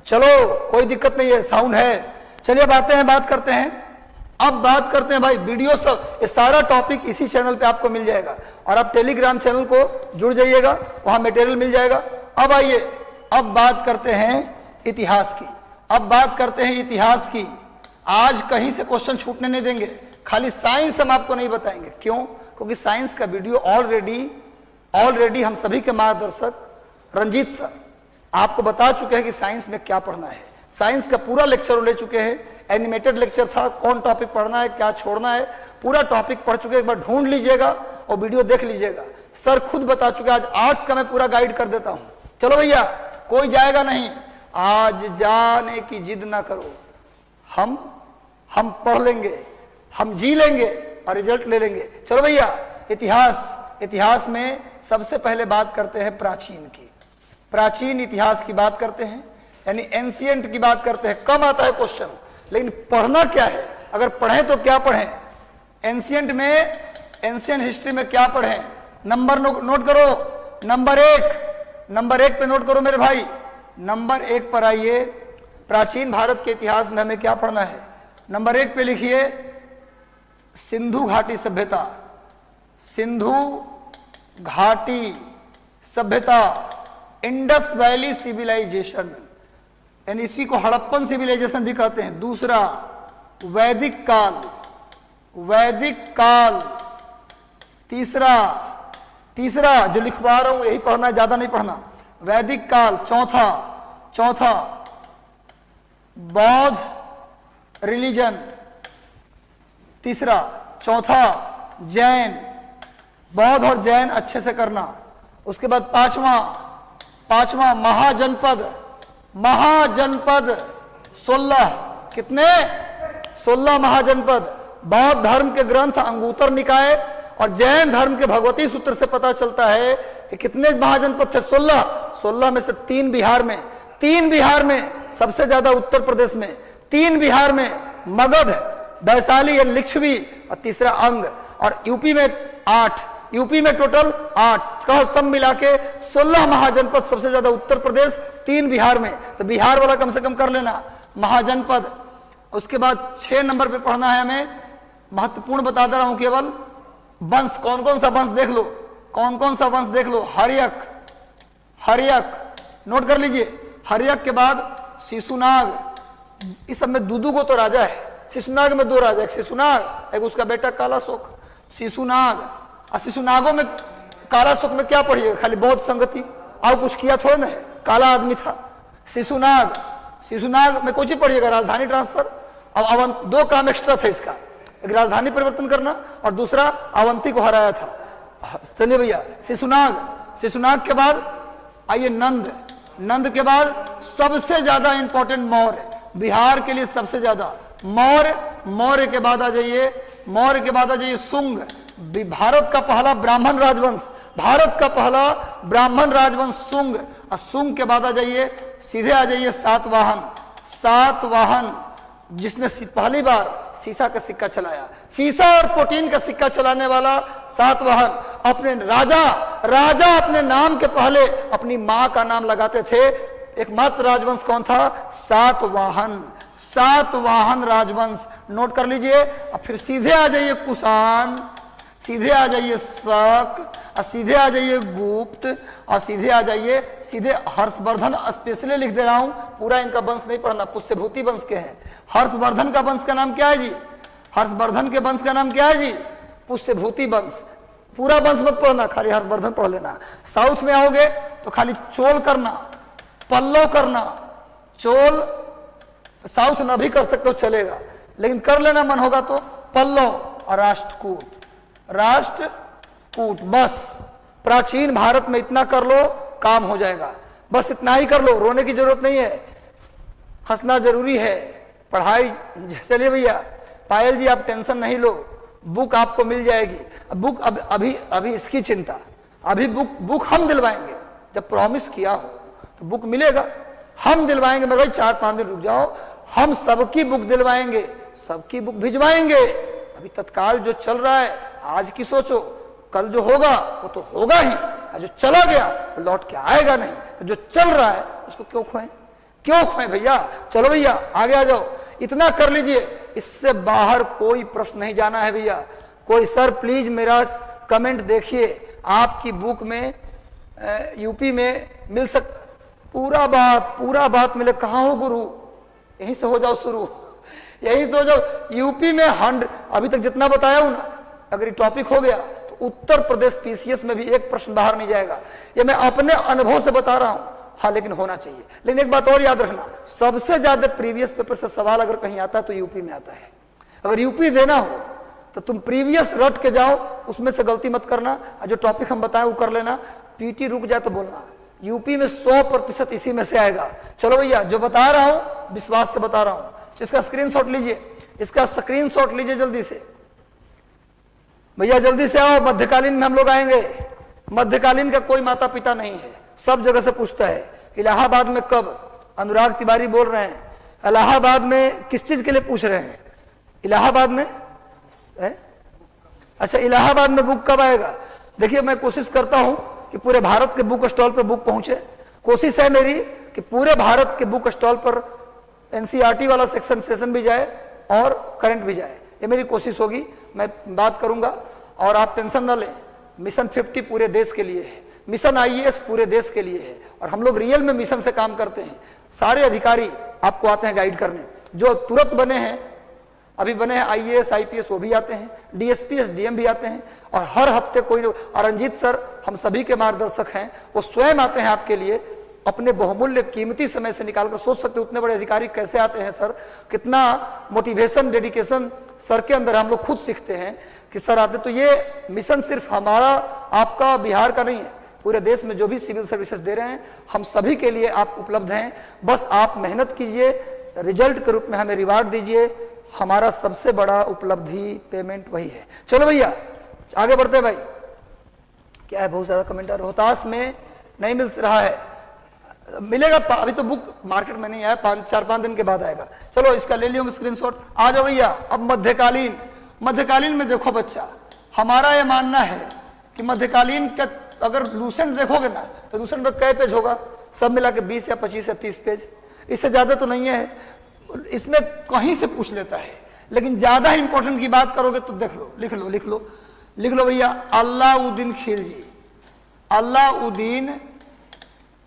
चलो, कोई दिक्कत नहीं है, साउंड है। चलिए अब आते हैं, बात करते हैं। अब बात करते हैं भाई, वीडियो सब, ये सारा टॉपिक इसी चैनल पे आपको मिल जाएगा। और आप टेलीग्राम चैनल को जुड़ जाइएगा, वहां मटेरियल मिल जाएगा। अब आइए, अब बात करते हैं इतिहास की। अब बात करते हैं इतिहास की। आज कहीं से क्वेश्चन छूटने नहीं देंगे। खाली साइंस हम आपको नहीं बताएंगे। क्यों? क्योंकि साइंस का वीडियो ऑलरेडी हम सभी के मार्गदर्शक रंजीत सर आपको बता चुके हैं कि साइंस में क्या पढ़ना है। साइंस का पूरा लेक्चर ले चुके हैं। एनिमेटेड लेक्चर था, कौन टॉपिक पढ़ना है, क्या छोड़ना है, पूरा टॉपिक पढ़ चुके हैं। एक बार ढूंढ लीजिएगा और वीडियो देख लीजिएगा। सर खुद बता चुके। आज आर्ट्स का मैं पूरा गाइड कर देता हूं। चलो भैया, कोई जाएगा नहीं, आज जाने की जिद ना करो। हम पढ़ लेंगे, हम जी लेंगे और रिजल्ट ले लेंगे। चलो भैया, इतिहास में सबसे पहले बात करते हैं प्राचीन की। प्राचीन इतिहास की बात करते हैं, यानी एंशियंट की बात करते हैं। कम आता है क्वेश्चन, लेकिन पढ़ना क्या है? अगर पढ़ें तो क्या पढ़ें? एंशियंट में, एंशियंट हिस्ट्री में क्या पढ़ें? नंबर नोट करो। नंबर एक पे नोट करो मेरे भाई। नंबर 1 पर आइए। प्राचीन भारत के इतिहास में हमें क्या पढ़ना है? नंबर 1 पे लिखिए सिंधु घाटी सभ्यता। सिंधु घाटी सभ्यता, इंडस वैली सिविलाइजेशन, यानी इसी को हड़प्पन सिविलाइजेशन भी कहते हैं। दूसरा, वैदिक काल, वैदिक काल। तीसरा जो लिखवा रहा हूं यही पढ़ना है, ज्यादा नहीं पढ़ना। वैदिक काल। चौथा बौद्ध रिलीजन। चौथा जैन। बौद्ध और जैन अच्छे से करना। उसके बाद पांचवा महाजनपद 16। कितने? 16 महाजनपद। बौद्ध धर्म के ग्रंथ अंगुत्तर निकाय और जैन धर्म के भगवती सूत्र से पता चलता है कि कितने महाजनपद थे? 16 में से 3 बिहार में, 3 बिहार में, सबसे ज्यादा उत्तर प्रदेश में, 3 बिहार में मगध, वैशाली या लिच्छवी और तीसरा अंग। और यूपी में 8, यूपी में टोटल 8 कहो, सब मिला के 16 महाजनपद, सबसे ज्यादा उत्तर प्रदेश, 3 बिहार में। तो बिहार वाला कम से कम कर लेना, महाजनपद। उसके बाद 6 नंबर पे पढ़ना है हमें, महत्वपूर्ण बता दे रहा हूं केवल, वंश। कौन कौन सा वंश देख लो, कौन कौन सा वंश देख लो। हर्यक नोट कर लीजिए। हर्यक के बाद शिशुनाग। इस सब में दूदू को तो राजा है। शिशुनाग में 2 राजा, एक शिशुनाग, एक उसका बेटा कालाशोक। शिशुनाग और शिशुनागों में कालाशोक में क्या पढ़िएगा? खाली बौद्ध संगति, और कुछ किया थोड़ा ना है, काला आदमी था। शिशुनाग में कुछ ही पढ़िएगा, राजधानी ट्रांसफर। अब 2 काम एक्स्ट्रा था इसका, एक राजधानी परिवर्तन करना और दूसरा अवंती को हराया था। चलिए भैया, शिशुनाग के बाद आइए नंद के बाद सबसे ज्यादा इंपॉर्टेंट मौर्य, बिहार के लिए सबसे ज्यादा मौर्य के बाद आ जाइए शुंग। भारत का पहला ब्राह्मण राजवंश शुंग। और शुंग के बाद सीधे आ जाइए सातवाहन, जिसने पहली बार सीसा का सिक्का चलाया, सीसा और प्रोटीन का सिक्का चलाने वाला सातवाहन। अपने राजा अपने नाम के पहले अपनी मां का नाम लगाते थे। एकमात्र राजवंश कौन था? सातवाहन राजवंश। नोट कर लीजिए। और फिर सीधे आ जाइए कुषाण, सीधे आ जाइए शक, और सीधे आ जाइए गुप्त, और सीधे आ जाइए हर्षवर्धन। स्पेशली लिख दे रहा हूं, पूरा इनका वंश नहीं पढ़ना, पुष्यभूति वंश के हैं। हर्षवर्धन का वंश का नाम क्या है जी? हर्षवर्धन के वंश का नाम क्या है जी? पुष्यभूति वंश। पूरा वंश मत पढ़ना, खाली हर्षवर्धन पढ़ लेना। साउथ में आओगे तो खाली चोल करना, पल्लव करना। चोल साउथ ना भी कर सकते हो चलेगा, लेकिन कर लेना मन होगा तो पल्लव और राष्ट्रकूट। बस प्राचीन भारत में इतना कर लो, काम हो जाएगा। बस इतना ही कर लो, रोने की जरूरत नहीं है, हंसना जरूरी है, पढ़ाई। चलिए भैया, पायल जी आप टेंशन नहीं लो, बुक आपको मिल जाएगी। बुक अभी इसकी चिंता, अभी बुक हम दिलवाएंगे। जब प्रॉमिस किया हो तो बुक मिलेगा, हम दिलवाएंगे। मैं भाई 4-5 दिन रुक जाओ, हम सबकी बुक दिलवाएंगे, सबकी बुक भिजवाएंगे। अभी तत्काल जो चल रहा है, आज की सोचो, कल जो होगा वो तो होगा ही, और जो चला गया वो लौट के आएगा नहीं। तो जो चल रहा है उसको क्यों खोएं भैया। चलो भैया आगे आ जाओ, इतना कर लीजिए। इससे बाहर कोई प्रश्न नहीं जाना है भैया। कोई सर प्लीज मेरा कमेंट देखिए, आपकी बुक में यूपी में मिल पूरा बात मिले। कहाँ हो गुरु? यहीं से हो जाओ शुरू, यहीं से हो जाओ। यूपी में 100, अभी तक जितना बताया हूं ना, अगर ये टॉपिक हो गया तो उत्तर प्रदेश पीसीएस में भी एक प्रश्न बाहर नहीं जाएगा। ये मैं अपने अनुभव से बता रहा हूं। हाँ, लेकिन होना चाहिए। लेकिन एक बात और याद रखना, सबसे ज्यादा प्रीवियस पेपर से सवाल अगर कहीं आता है तो यूपी में आता है। अगर यूपी देना हो तो तुम प्रीवियस रट के जाओ, उसमें से गलती मत करना, जो टॉपिक हम बताएं वो कर लेना। पीटी रुक जाए तो बोलना। यूपी में 100% इसी में से आएगा। चलो भैया, जो बता रहा हूं विश्वास से बता रहा हूं। इसका स्क्रीनशॉट लीजिए, जल्दी से भैया, जल्दी से आओ। मध्यकालीन में हम लोग आएंगे। मध्यकालीन का कोई माता पिता नहीं है, सब जगह से पूछता है। इलाहाबाद में कब? अनुराग तिवारी बोल रहे हैं। इलाहाबाद में किस चीज के लिए पूछ रहे हैं? इलाहाबाद में अच्छा, इलाहाबाद में बुक कब आएगा? देखिए, मैं कोशिश करता हूं कि पूरे भारत के बुक स्टॉल पर बुक पहुंचे। कोशिश है मेरी कि पूरे भारत के बुक स्टॉल पर एनसीईआरटी वाला सेशन भी जाए और करंट भी जाए। ये मेरी कोशिश होगी, मैं बात करूंगा। और आप टेंशन ना लें, मिशन 50 पूरे देश के लिए है, मिशन आईएएस पूरे देश के लिए है, और हम लोग रियल में मिशन से काम करते हैं। सारे अधिकारी आपको आते हैं गाइड करने। जो तुरंत बने हैं अभी बने हैं IAS IPS, वो भी आते हैं, DSP SDM भी आते हैं, और हर हफ्ते कोई, और रंजीत सर हम सभी के मार्गदर्शक हैं, वो स्वयं आते हैं आपके लिए, अपने बहुमूल्य कीमती समय से निकालकर। सोच सकते उतने बड़े अधिकारी कैसे आते हैं सर, कितना मोटिवेशन डेडिकेशन सर के अंदर हम लोग खुद सीखते हैं कि सर आते। तो ये मिशन सिर्फ हमारा आपका बिहार का नहीं है, पूरे देश में जो भी सिविल सर्विसेज दे रहे हैं हम सभी के लिए आप उपलब्ध हैं। बस आप मेहनत कीजिए, रिजल्ट के रूप में हमें रिवार्ड दीजिए, हमारा सबसे बड़ा उपलब्धि पेमेंट वही है। चलो भैया आगे बढ़ते हैं भाई। क्या है, बहुत ज्यादा कमेंट आ रहा है। रोहतास में नहीं मिल रहा है, मिलेगा, अभी तो बुक मार्केट में नहीं आया, 4-5 दिन के बाद आएगा। चलो इसका ले लियो स्क्रीनशॉट। आ जाओ भैया। अब मध्यकालीन, मध्यकालीन में देखो बच्चा, हमारा ये मानना है कि मध्यकालीन का अगर लूसेंट देखोगे ना तो लूसेंट में कै पेज होगा, सब मिला के 20 या 25 या 30 पेज, इससे ज्यादा तो नहीं है। इसमें कहीं से पूछ लेता है, लेकिन ज्यादा इंपॉर्टेंट की बात करोगे तो देख लो, लिख लो लिख लो लिख लो भैया। अलाउद्दीन खिलजी, अलाउद्दीन,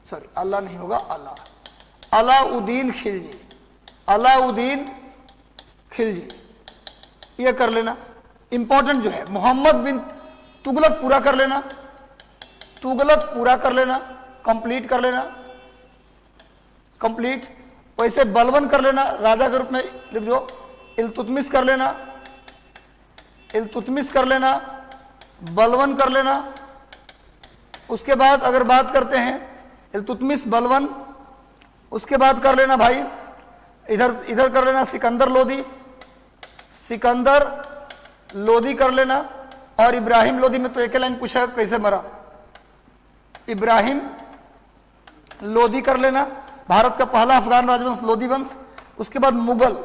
सॉरी अल्लाह नहीं होगा, अल्लाह, अलाउद्दीन खिलजी, अलाउद्दीन खिलजी, ये कर लेना। इंपॉर्टेंट जो है मोहम्मद बिन तुगलक पूरा कर लेना, तुगलक पूरा कर लेना, कंप्लीट कर लेना, कंप्लीट। वैसे बलबन कर लेना, राजा के रूप में लिख दो। इल्तुतमिश कर लेना, इल्तुतमिश कर लेना, बलबन कर लेना। उसके बाद अगर बात करते हैं इल्तुतमिश बलबन, उसके बाद कर लेना भाई इधर इधर कर लेना सिकंदर लोदी, सिकंदर लोदी कर लेना। और इब्राहिम लोदी में तो एक लाइन पूछा कैसे मरा, इब्राहिम लोदी कर लेना, भारत का पहला अफगान राजवंश लोदी वंश। उसके बाद मुगल,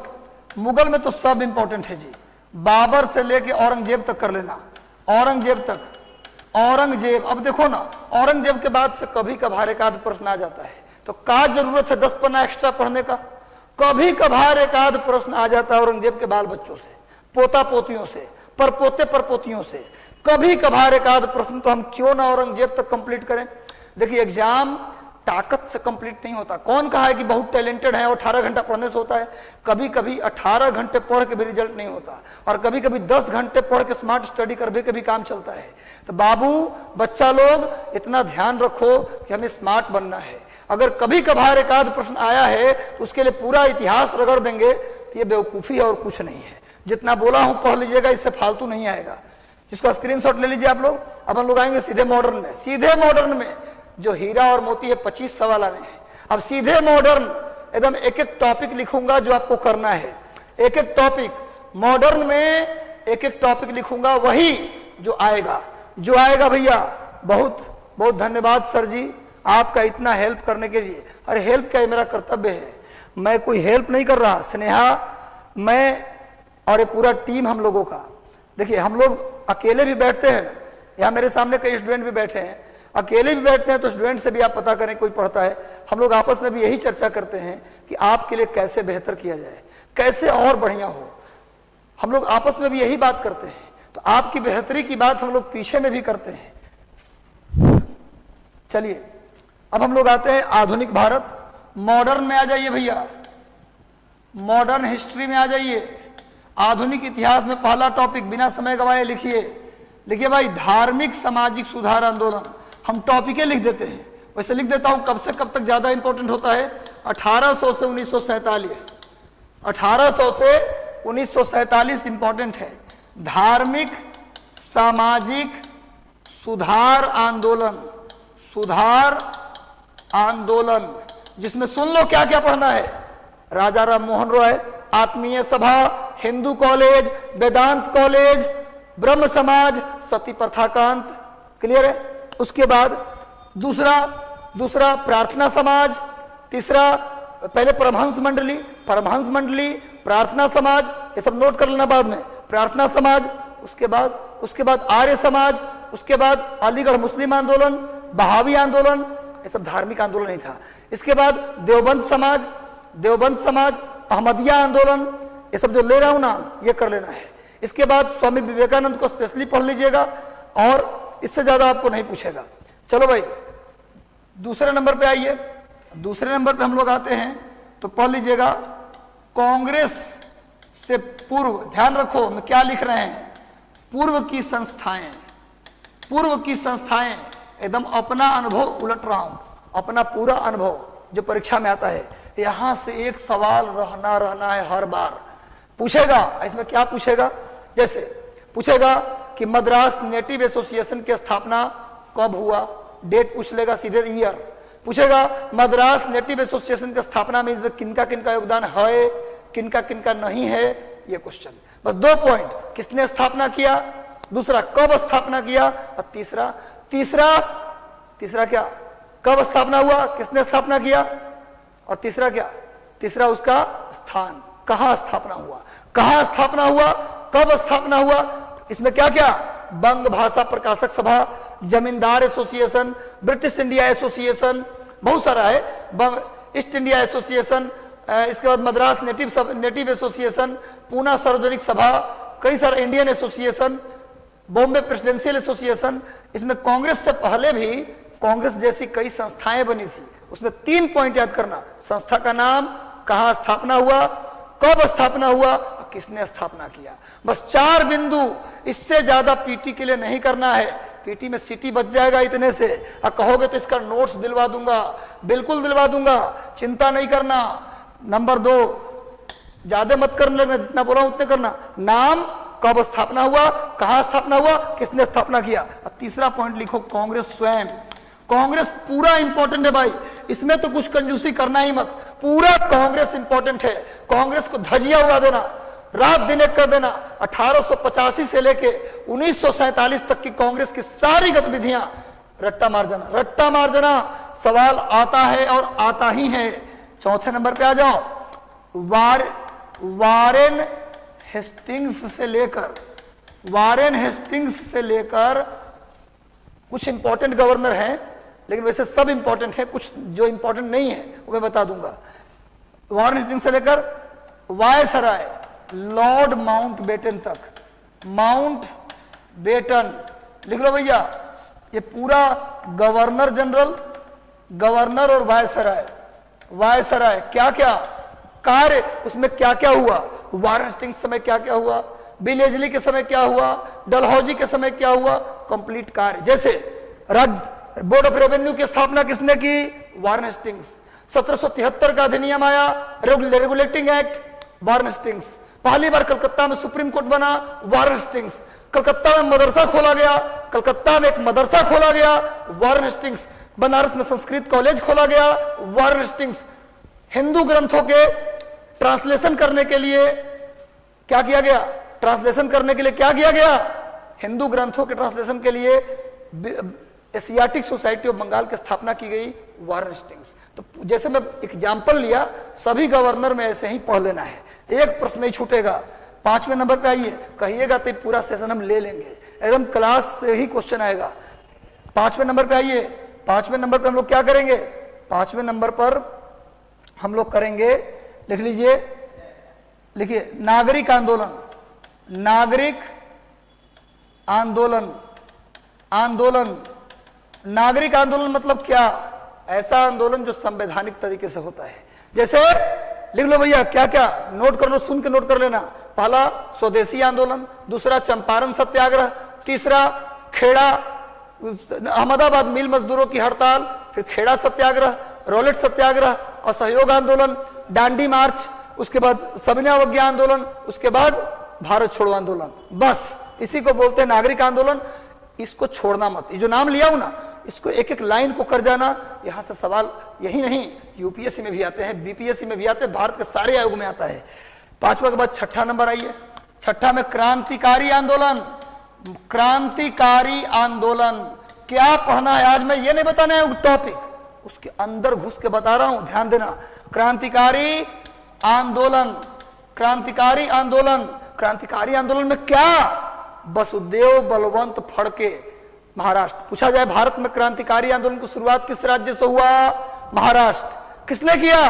मुगल में तो सब इंपॉर्टेंट है जी, बाबर से लेके औरंगजेब तक कर लेना, औरंगजेब तक, औरंगजेब। अब देखो ना, औरंगजेब के बाद से कभी कभार एक आध प्रश्न आ जाता है, तो क्या जरूरत है 10 पन्ना एक्स्ट्रा पढ़ने का, कभी कभार एक आध प्रश्न आ जाता है औरंगजेब के बाल बच्चों से, पोता पोतियों से, परपोते परपोतियों से, कभी कभार एक आध प्रश्न, तो हम क्यों ना औरंगजेब तक कंप्लीट करें। देखिए एग्जाम ताकत से कंप्लीट नहीं होता, कौन कहा है कि बहुत टैलेंटेड है और 18 घंटा पढ़ने से होता है, कभी कभी 18 घंटे पढ़ के भी रिजल्ट नहीं होता, और कभी कभी 10 घंटे पढ़ के स्मार्ट स्टडी करके के भी काम चलता है। तो बाबू बच्चा लोग इतना ध्यान रखो कि हमें स्मार्ट बनना है, अगर कभी कभार एक आध प्रश्न आया है तो उसके लिए पूरा इतिहास रगड़ देंगे तो ये बेवकूफी और कुछ नहीं है। जितना बोला हूं पढ़ लीजिएगा, इससे फालतू नहीं आएगा। जिसका स्क्रीनशॉट ले लीजिए आप लोग। अब हम लोग आएंगे सीधे मॉडर्न में, सीधे मॉडर्न में जो हीरा और मोती है 25 सवाल आने हैं। अब सीधे मॉडर्न एकदम एक एक टॉपिक लिखूंगा जो आपको करना है, एक एक टॉपिक मॉडर्न में एक एक टॉपिक लिखूंगा, वही जो आएगा भैया। बहुत बहुत धन्यवाद सर जी आपका इतना हेल्प करने के लिए। अरे हेल्प क्या है, मेरा कर्तव्य है, मैं कोई हेल्प नहीं कर रहा। स्नेहा, मैं और ये पूरा टीम हम लोगों का, देखिए हम लोग अकेले भी बैठते हैं, यहाँ मेरे सामने कई स्टूडेंट भी बैठे हैं, अकेले भी बैठते हैं, तो स्टूडेंट से भी आप पता करें कोई पढ़ता है, हम लोग आपस में भी यही चर्चा करते हैं कि आपके लिए कैसे बेहतर किया जाए, कैसे और बढ़िया हो, हम लोग आपस में भी यही बात करते हैं। तो आपकी बेहतरी की बात हम लोग पीछे में भी करते हैं। चलिए अब हम लोग आते हैं आधुनिक भारत, मॉडर्न में आ जाइए भैया, मॉडर्न हिस्ट्री में आ जाइए। आधुनिक इतिहास में पहला टॉपिक बिना समय गवाए लिखिए, लिखिए भाई धार्मिक सामाजिक सुधार आंदोलन। हम टॉपिकें लिख देते हैं, वैसे लिख देता हूं कब से कब तक ज्यादा इंपॉर्टेंट होता है, 1800 से 1947, 1800 से 1947 इंपॉर्टेंट है। धार्मिक सामाजिक सुधार आंदोलन, सुधार आंदोलन, जिसमें सुन लो क्या क्या पढ़ना है। राजा राम मोहन रॉय, आत्मीय सभा, हिंदू कॉलेज, वेदांत कॉलेज, ब्रह्म समाज, सती प्रथाकांत, क्लियर है। उसके बाद दूसरा प्रार्थना समाज, तीसरा पहले परमहंस मंडली, प्रार्थना समाज, ये सब नोट कर लेना बाद में, प्रार्थना समाज। उसके बाद आर्य समाज, उसके बाद अलीगढ़ मुस्लिम आंदोलन, बहावी आंदोलन, ये सब धार्मिक आंदोलन नहीं था। इसके बाद देवबंद समाज, अहमदिया आंदोलन, ये सब जो ले रहा हूं नाम ये कर लेना है। इसके बाद स्वामी विवेकानंद को स्पेशली पढ़ लीजिएगा और इससे ज्यादा आपको नहीं पूछेगा। चलो भाई दूसरे नंबर पे आइए। दूसरे नंबर पे हम लोग आते हैं तो पढ़ लीजिएगा कांग्रेस से पूर्व, ध्यान रखो हम क्या लिख रहे हैं, पूर्व की संस्थाएं, पूर्व की संस्थाएं, एकदम अपना अनुभव उलट रहा हूं, अपना पूरा अनुभव जो परीक्षा में आता है। यहां से एक सवाल रहना है, हर बार पूछेगा। इसमें क्या पूछेगा, जैसे पूछेगा कि मद्रास नेटिव एसोसिएशन की स्थापना कब हुआ, डेट पूछ लेगा, सीधे ईयर पूछेगा। मद्रास नेटिव एसोसिएशन की स्थापना में इसमें किनका किनका योगदान है, किनका किनका नहीं है, ये क्वेश्चन। बस 2 पॉइंट, किसने स्थापना किया, दूसरा कब स्थापना किया, और तीसरा क्या, कब स्थापना हुआ, किसने स्थापना किया, और तीसरा क्या, तीसरा उसका स्थान, कहां स्थापना हुआ, कहां स्थापना हुआ, कब स्थापना हुआ। इसमें क्या क्या, बंग भाषा प्रकाशक सभा, जमींदार एसोसिएशन, ब्रिटिश इंडिया एसोसिएशन, बहुत सारा है, ईस्ट इंडिया एसोसिएशन, इसके बाद मद्रास नेटिव एसोसिएशन, पूना सार्वजनिक सभा, कई सारे Indian association, Bombay presidential association. इसमें कांग्रेस से पहले भी कांग्रेस जैसी कई संस्थाएं बनी थी। उसमें 3 पॉइंट याद करना, संस्था का नाम, कहां स्थापना हुआ, कब स्थापना हुआ, किसने स्थापना किया। बस 4 बिंदु, इससे ज्यादा पीटी के लिए नहीं करना है। पीटी में सीटी बच जाएगा इतने से, और कहोगे तो इसका नोट्स दिलवा दूंगा, बिल्कुल दिलवा दूंगा, चिंता नहीं करना। नंबर 2, ज्यादा मत करना, जितना बोला उतने करना, नाम, कब स्थापना हुआ, कहां स्थापना हुआ, किसने स्थापना किया। और तीसरा पॉइंट लिखो, कांग्रेस स्वयं। कांग्रेस पूरा इंपॉर्टेंट है भाई, इसमें तो कुछ कंजूसी करना ही मत, पूरा कांग्रेस इंपॉर्टेंट है। कांग्रेस को धजिया उड़ा देना, रात दिन एक कर देना। 1885 से लेके 1947 तक की कांग्रेस की सारी गतिविधियां रट्टा मार जाना, सवाल आता है और आता ही है। चौथे नंबर पे आ जाओ, वारेन हेस्टिंग्स से लेकर कुछ इंपॉर्टेंट गवर्नर हैं, लेकिन वैसे सब इंपॉर्टेंट है, कुछ जो इंपॉर्टेंट नहीं है वो मैं बता दूंगा। वारेन हेस्टिंग्स से लेकर वायसराय लॉर्ड माउंटबेटन तक, माउंटबेटन लिख लो भैया। ये पूरा गवर्नर जनरल, गवर्नर और वायसराय क्या क्या कार्य, उसमें क्या क्या हुआ, वारेन हेस्टिंग्स समय क्या क्या हुआ, बिलेजली के समय क्या हुआ, डलहौजी के समय क्या हुआ, कंप्लीट कार्य। जैसे राज्य बोर्ड ऑफ रेवेन्यू की स्थापना किसने की, वारेन हेस्टिंग्स। 1773 का अधिनियम आया, रेगुलेटिंग एक्ट, वारेन हेस्टिंग्स। पहली बार कलकत्ता में सुप्रीम कोर्ट बना, वारेन हेस्टिंग्स। कलकत्ता में मदरसा खोला गया, कलकत्ता में एक मदरसा खोला गया, वारेन हेस्टिंग्स। बनारस में संस्कृत कॉलेज खोला गया, वारेन हेस्टिंग्स। हिंदू ग्रंथों के ट्रांसलेशन करने के लिए क्या किया गया, ट्रांसलेशन करने के लिए क्या किया गया, हिंदू ग्रंथों के ट्रांसलेशन के लिए एशियाटिक सोसाइटी ऑफ बंगाल की स्थापना की गई, वारेन हेस्टिंग्स। तो जैसे मैं एग्जाम्पल लिया, सभी गवर्नर में ऐसे ही पढ़ लेना है, एक प्रश्न नहीं छूटेगा। 5वें नंबर पे आइए, कहिएगा तो पूरा सेशन हम ले लेंगे, एकदम क्लास से ही क्वेश्चन आएगा। 5वें नंबर पे आइए, 5वें नंबर पे हम लोग क्या करेंगे, 5वें नंबर पर हम लोग करेंगे, लिख लीजिए, लिखिए, नागरिक आंदोलन। नागरिक आंदोलन, नागरिक आंदोलन मतलब क्या, ऐसा आंदोलन जो संवैधानिक तरीके से होता है। जैसे लिख लो भैया, क्या क्या नोट कर लो, सुन के नोट कर लेना। पहला स्वदेशी आंदोलन, दूसरा चंपारण सत्याग्रह, तीसरा खेड़ा अहमदाबाद मिल मजदूरों की हड़ताल, फिर खेड़ा सत्याग्रह, रॉलेट सत्याग्रह, असहयोग आंदोलन, डांडी मार्च, उसके बाद सविनय अवज्ञा आंदोलन, उसके बाद भारत छोड़ो आंदोलन। बस इसी को बोलते हैं नागरिक आंदोलन। इसको छोड़ना मत, ये जो नाम लिया हूं ना, इसको एक एक लाइन को कर जाना। यहां से सवाल यही नहीं, यूपीएससी में भी आते हैं, बीपीएससी में भी आते हैं, भारत के सारे आयोग में आता है। 5वां के बाद 6ठा नंबर आइए, 6ठा में क्रांतिकारी आंदोलन। क्रांतिकारी आंदोलन क्या पढ़ना है आज, मैं ये नहीं बताना है टॉपिक, उसके अंदर घुस के बता रहा हूं, ध्यान देना। क्रांतिकारी आंदोलन, क्रांतिकारी आंदोलन, क्रांतिकारी आंदोलन में क्या, वसुदेव बलवंत फड़के, महाराष्ट्र। पूछा जाए भारत में क्रांतिकारी आंदोलन की शुरुआत किस राज्य से हुआ, महाराष्ट्र। किसने किया,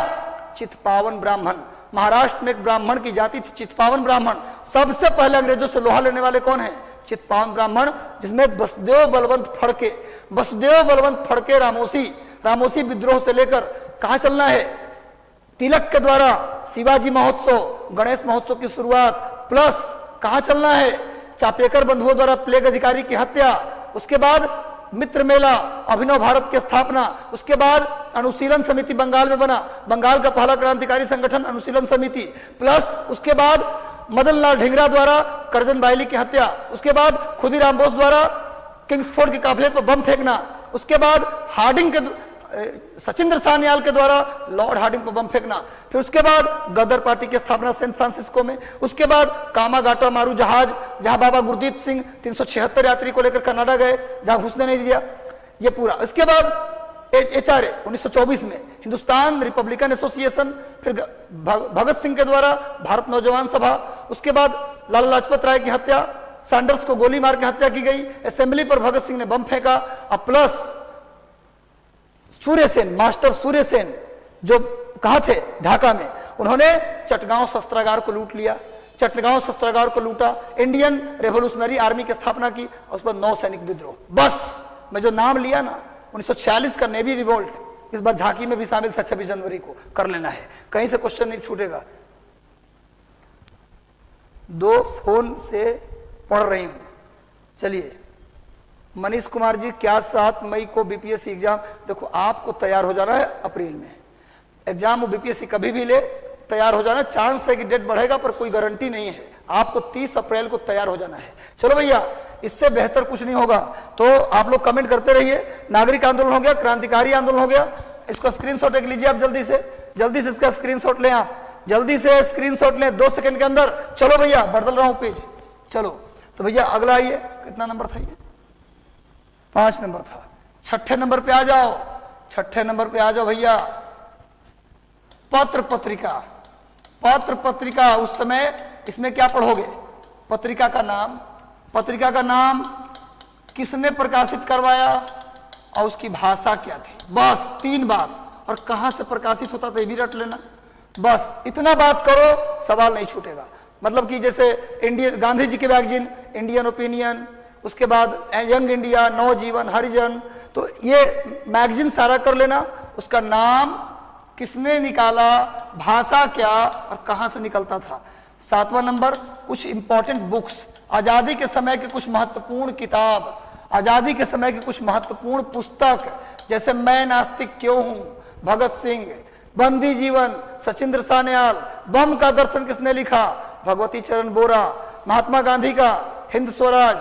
चित्पावन ब्राह्मण। महाराष्ट्र में एक ब्राह्मण की जाति थी, चित्पावन ब्राह्मण। सबसे पहले अंग्रेजों से लोहा लेने वाले कौन है, चित्पावन ब्राह्मण, जिसमें वसुदेव बलवंत फड़के, रामोसी विद्रोह से लेकर कहां चलना है, तिलक के द्वारा शिवाजी महोत्सव, गणेश महोत्सव की शुरुआत, प्लस कहां चलना है, चापेकर बंधुओं द्वारा प्लेग अधिकारी की हत्या, उसके बाद मित्र मेला, अभिनव भारत की स्थापना, उसके बाद अनुशीलन समिति बंगाल में बना, बंगाल का पहला क्रांतिकारी संगठन अनुशीलन समिति, प्लस उसके बाद मदन लाल ढींगरा द्वारा करजन बायली की हत्या, उसके बाद खुदीराम बोस द्वारा किंग्सफोर्ड के काफिले पर बम फेंकना, उसके बाद हार्डिंग के सचिंद्र सान्याल के द्वारा लॉर्ड हार्डिंग पर बम फेंकना, फिर उसके बाद गदर पार्टी की स्थापना सैन फ्रांसिस्को में, उसके बाद कामागाटा मारू जहाज जहां बाबा गुरदीप सिंह 376 यात्री को लेकर कनाडा गए, जहां घुसने नहीं दिया, ये पूरा। इसके बाद HRA 1924 में हिंदुस्तान रिपब्लिकन एसोसिएशन, फिर भगत सिंह के द्वारा भारत नौजवान सभा, उसके बाद लाला लाजपत राय की हत्या, सैंडर्स को गोली मार के हत्या की गई, असेंबली पर भगत सिंह ने बम फेंका, और प्लस सूर्य सेन, मास्टर सूर्य सेन जो कहा थे ढाका में, उन्होंने चटगांव शस्त्रागार को लूट लिया, चटगांव शस्त्रागार को लूटा, इंडियन रेवोल्यूशनरी आर्मी की स्थापना की, और उस पर 9 सैनिक विद्रोह। बस मैं जो नाम लिया ना 1946 का नेवी रिवोल्ट, इस बार झांकी में भी शामिल था, 26 जनवरी को कर लेना है, कहीं से क्वेश्चन नहीं छूटेगा। 2 फोन से पढ़ रही हूं, चलिए। मनीष कुमार जी, क्या 7 मई को बीपीएससी एग्जाम, देखो आपको तैयार हो जाना है अप्रैल में एग्जाम, वो बीपीएससी कभी भी ले तैयार हो जाना, चांस है कि डेट बढ़ेगा पर कोई गारंटी नहीं है, आपको 30 अप्रैल को तैयार हो जाना है। चलो भैया, इससे बेहतर कुछ नहीं होगा, तो आप लोग कमेंट करते रहिए। नागरिक आंदोलन हो गया, क्रांतिकारी आंदोलन हो गया, इसको स्क्रीनशॉट एक लीजिए आप, जल्दी से इसका स्क्रीनशॉट लें आप, जल्दी से स्क्रीनशॉट लें 2 सेकंड के अंदर। चलो भैया, बदल रहा हूं पेज, चलो। तो भैया अगला आइए, कितना नंबर था ये? 5 नंबर था। 6ठे नंबर पे आ जाओ, 6ठे नंबर पे आ जाओ भैया। पत्र पत्रिका, पत्र पत्रिका उस समय इसमें क्या पढ़ोगे? पत्रिका का नाम, पत्रिका का नाम, किसने प्रकाशित करवाया और उसकी भाषा क्या थी, बस 3 बात। और कहां से प्रकाशित होता था ये भी रट लेना, बस इतना बात करो, सवाल नहीं छूटेगा। मतलब कि जैसे इंडियन गांधी जी के मैगजीन इंडियन ओपिनियन, उसके बाद यंग इंडिया, नवजीवन, हरिजन, तो ये मैगजीन सारा कर लेना, उसका नाम, किसने निकाला, भाषा क्या और कहां से निकलता था। 7वां नंबर, कुछ इंपॉर्टेंट बुक्स, आजादी के समय के कुछ महत्वपूर्ण किताब, आजादी के समय की कुछ महत्वपूर्ण पुस्तक, जैसे मैं नास्तिक क्यों हूं, भगत सिंह, बंदी जीवन, सचिंद्र सान्याल, बम का दर्शन किसने लिखा, भगवती चरण बोरा, महात्मा गांधी का हिंद स्वराज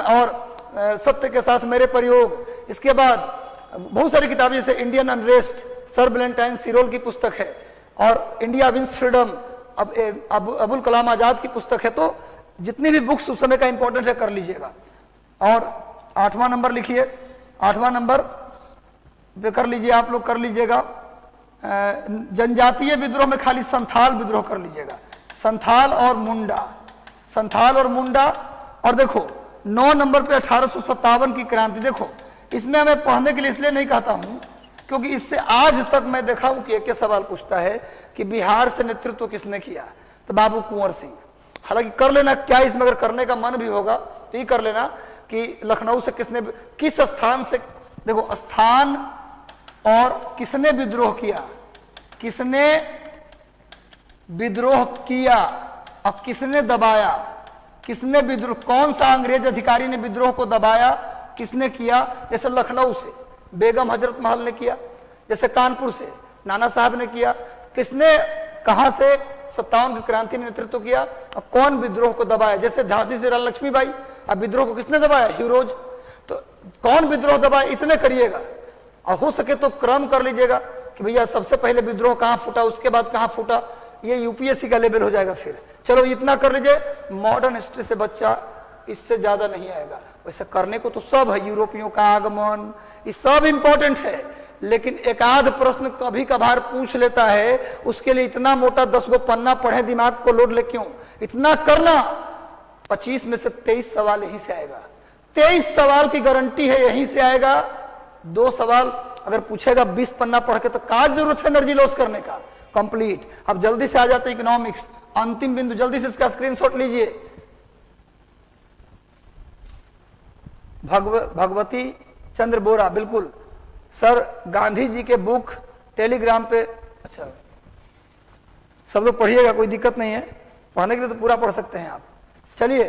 और सत्य के साथ मेरे प्रयोग। इसके बाद बहुत सारी किताबें, जैसे इंडियन अनरेस्ट, सर वैलेंटाइन सिरोल की पुस्तक है, और India wins freedom, Abul Kalam Azad की पुस्तक है। तो जितनी भी बुक्स उस समय का इंपॉर्टेंट है कर लीजिएगा। और 8वां नंबर लिखिए, 8वां नंबर पे कर लीजिए, आप लोग कर लीजिएगा, जनजातीय विद्रोह में खाली संथाल विद्रोह कर लीजिएगा, संथाल और मुंडा, संथाल और मुंडा। और देखो 9 नंबर पे 1857 की क्रांति। देखो इसमें हमें पढ़ने के लिए इसलिए नहीं कहता हूं क्योंकि इससे आज तक मैं देखा हूं कि एक सवाल पूछता है कि बिहार से नेतृत्व किसने किया, तो बाबू कुंवर सिंह। हालांकि कर लेना, क्या इसमें अगर करने का मन भी होगा तो ये कर लेना कि लखनऊ से किसने, किस स्थान से, देखो स्थान और किसने विद्रोह किया, किसने विद्रोह किया और किसने दबाया, किसने विद्रोह, कौन सा अंग्रेज अधिकारी ने विद्रोह को दबाया, किसने किया। जैसे लखनऊ से बेगम हजरत महल ने किया, जैसे कानपुर से नाना साहब ने किया, किसने कहां से 57 की क्रांति में नेतृत्व किया और कौन विद्रोह को दबाया। जैसे झांसी से रानी लक्ष्मीबाई, अब विद्रोह को किसने दबाया, हीरोज। तो कौन विद्रोह दबाया, इतने करिएगा। और हो सके तो क्रम कर लीजिएगा कि भैया सबसे पहले विद्रोह कहां फूटा, उसके बाद कहां फूटा, ये यूपीएससी का लेवल हो जाएगा। फिर चलो इतना कर लीजिए, मॉडर्न हिस्ट्री से बच्चा इससे ज्यादा नहीं आएगा। वैसे करने को तो सब है, यूरोपियों का आगमन, ये सब इंपॉर्टेंट है, लेकिन एक आध प्रश्न कभी कभार पूछ लेता है, उसके लिए इतना मोटा 10 गो पन्ना पढ़े, दिमाग को लोड ले क्यों, इतना करना। 25 में से 23 सवाल यहीं से आएगा, 23 सवाल की गारंटी है यहीं से आएगा। 2 सवाल अगर पूछेगा 20 पन्ना पढ़ के, तो क्या जरूरत है एनर्जी लॉस करने का, कंप्लीट। अब जल्दी से आ जाते इकोनॉमिक्स, अंतिम बिंदु, जल्दी से इसका स्क्रीनशॉट लीजिए। भगवती चंद्र बोरा, बिल्कुल सर, गांधी जी के बुक टेलीग्राम पे, अच्छा सब लोग पढ़िएगा, कोई दिक्कत नहीं है, पढ़ने के लिए तो पूरा पढ़ सकते हैं आप। चलिए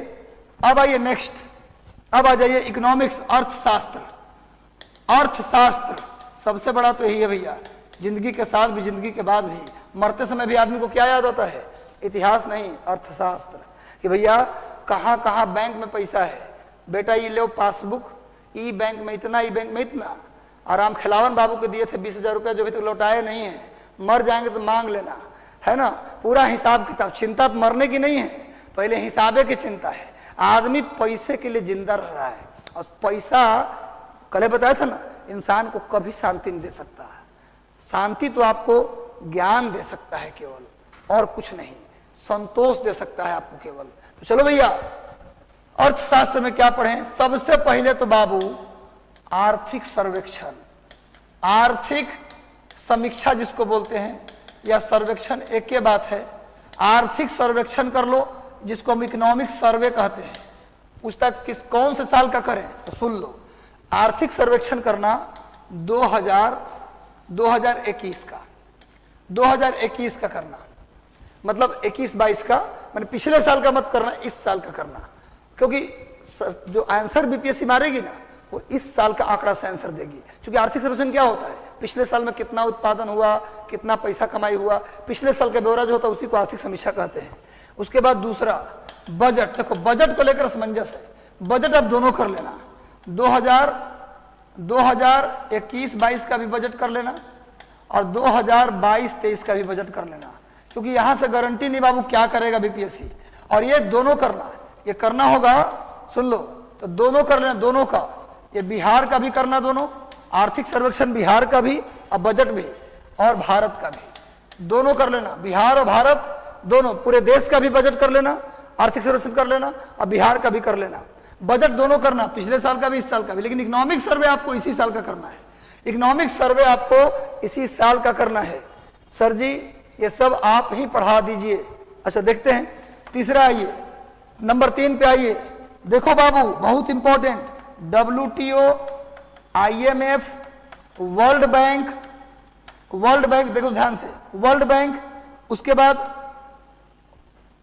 अब आइए नेक्स्ट, अब आ जाइए इकोनॉमिक्स, अर्थशास्त्र। अर्थशास्त्र सबसे बड़ा तो यही है भैया, जिंदगी के साथ भी जिंदगी के बाद भी, मरते समय भी आदमी को क्या याद आता है? इतिहास नहीं, अर्थशास्त्र। कि भैया कहाँ कहाँ बैंक में पैसा है, बेटा ये लो पासबुक, ई बैंक में इतना, ई बैंक में इतना। आराम खिलावन बाबू को दिए थे 20,000 रुपया, जो अभी तक लौटाए नहीं है, मर जाएंगे तो मांग लेना, है ना। पूरा हिसाब किताब, चिंता तो मरने की नहीं है, पहले हिसाबे की चिंता है। आदमी पैसे के लिए जिंदा रह रहा है, और पैसा कल बताया था ना, इंसान को कभी शांति नहीं दे सकता। शांति तो आपको ज्ञान दे सकता है केवल, और कुछ नहीं। संतोष दे सकता है आपको केवल। तो चलो भैया अर्थशास्त्र में क्या पढ़ें? सबसे पहले तो बाबू आर्थिक सर्वेक्षण, आर्थिक समीक्षा जिसको बोलते हैं, या सर्वेक्षण एक ही बात है। आर्थिक सर्वेक्षण कर लो, जिसको हम इकोनॉमिक सर्वे कहते हैं। पूछता किस कौन से साल का करें, तो सुन लो, आर्थिक सर्वेक्षण करना 2021 का, 2021 का करना, मतलब 21-22 का, मैंने पिछले साल का मत करना, इस साल का करना। क्योंकि जो आंसर बीपीएससी मारेगी ना, वो इस साल का आंकड़ा से आंसर देगी। क्योंकि आर्थिक सर्वेक्षण क्या होता है? पिछले साल में कितना उत्पादन हुआ, कितना पैसा कमाई हुआ, पिछले साल का ब्यौरा जो होता है उसी को आर्थिक समीक्षा कहते हैं। उसके बाद दूसरा बजट। देखो बजट को लेकर असमंजस है, बजट आप दोनों कर लेना, 2021-22 का भी बजट कर लेना, और 2022-23 का भी बजट कर लेना। क्योंकि यहां से गारंटी नहीं बाबू क्या करेगा बीपीएससी, और ये दोनों करना, ये करना होगा, सुन लो, तो दोनों कर लेना, दोनों का। ये बिहार का भी करना, दोनों आर्थिक सर्वेक्षण बिहार का भी और बजट भी, और भारत का भी, दोनों कर लेना। बिहार और भारत दोनों, पूरे देश का भी बजट कर लेना, आर्थिक सर्वेक्षण कर लेना, और बिहार का भी कर लेना। बजट दोनों करना, पिछले साल का भी इस साल का भी। लेकिन इकोनॉमिक सर्वे आपको इसी साल का करना है, इकोनॉमिक सर्वे आपको इसी साल का करना है। सर जी ये सब आप ही पढ़ा दीजिए। अच्छा देखते हैं तीसरा, आइए नंबर 3 पे आइए। देखो बाबू बहुत important, WTO, IMF, world bank, देखो ध्यान से, वर्ल्ड बैंक, उसके बाद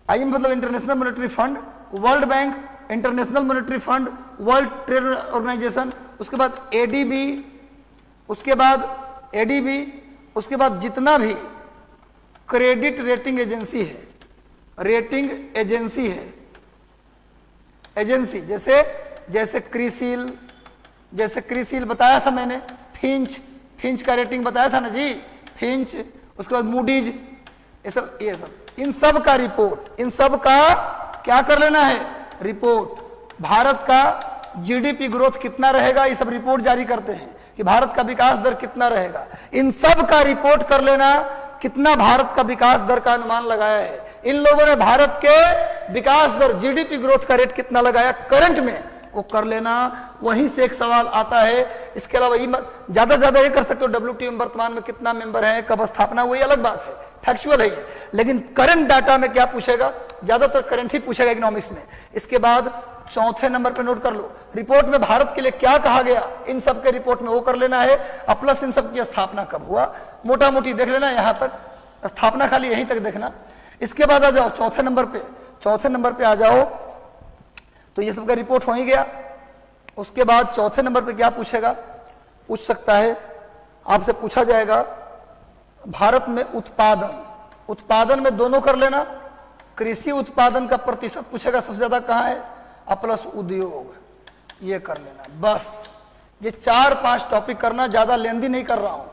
IMF मतलब international monetary fund, world bank, international monetary fund, world trade organisation, उसके बाद ADB, उसके बाद जितना भी क्रेडिट रेटिंग एजेंसी है, रेटिंग एजेंसी है, एजेंसी जैसे क्रिसिल बताया था मैंने, फिंच का रेटिंग बताया था ना जी, फिंच, उसके बाद मूडीज, ये सब इन सब का रिपोर्ट, इन सब का क्या कर लेना है? रिपोर्ट। भारत का GDP ग्रोथ कितना रहेगा, ये सब रिपोर्ट जारी करते हैं कि भारत का विकास दर कितना रहेगा, इन सब का रिपोर्ट कर लेना। कितना भारत का विकास दर का अनुमान लगाया है इन लोगों ने, भारत के विकास दर GDP ग्रोथ का रेट कितना लगाया करंट में, वो कर लेना। वहीं से एक सवाल आता है। इसके अलावा ज्यादा से ज्यादा ये कर सकते हो, WTO में वर्तमान में कितना मेंबर है, कब स्थापना हुई, अलग बात है, फैक्चुअल है ये। लेकिन करंट डाटा में क्या पूछेगा? ज्यादातर करंट ही पूछेगा इकोनॉमिक्स में। इसके बाद चौथे नंबर पे नोट कर लो, रिपोर्ट में भारत के लिए क्या कहा गया, इन सब के रिपोर्ट में वो कर लेना है। और प्लस इन सब की स्थापना कब हुआ, मोटा मोटी देख लेना, यहां तक स्थापना खाली यहीं तक देखना। इसके बाद आ जाओ चौथे नंबर पे आ जाओ, तो ये सब का रिपोर्ट हो ही गया। उसके बाद चौथे नंबर पे क्या पूछेगा? पूछ सकता है, आपसे पूछा जाएगा भारत में उत्पादन में दोनों कर लेना। कृषि उत्पादन का प्रतिशत पूछेगा सबसे ज्यादा कहां है, और प्लस उद्योग, ये कर लेना। बस ये 4-5 टॉपिक करना, ज्यादा लेंदी नहीं कर रहा हूं।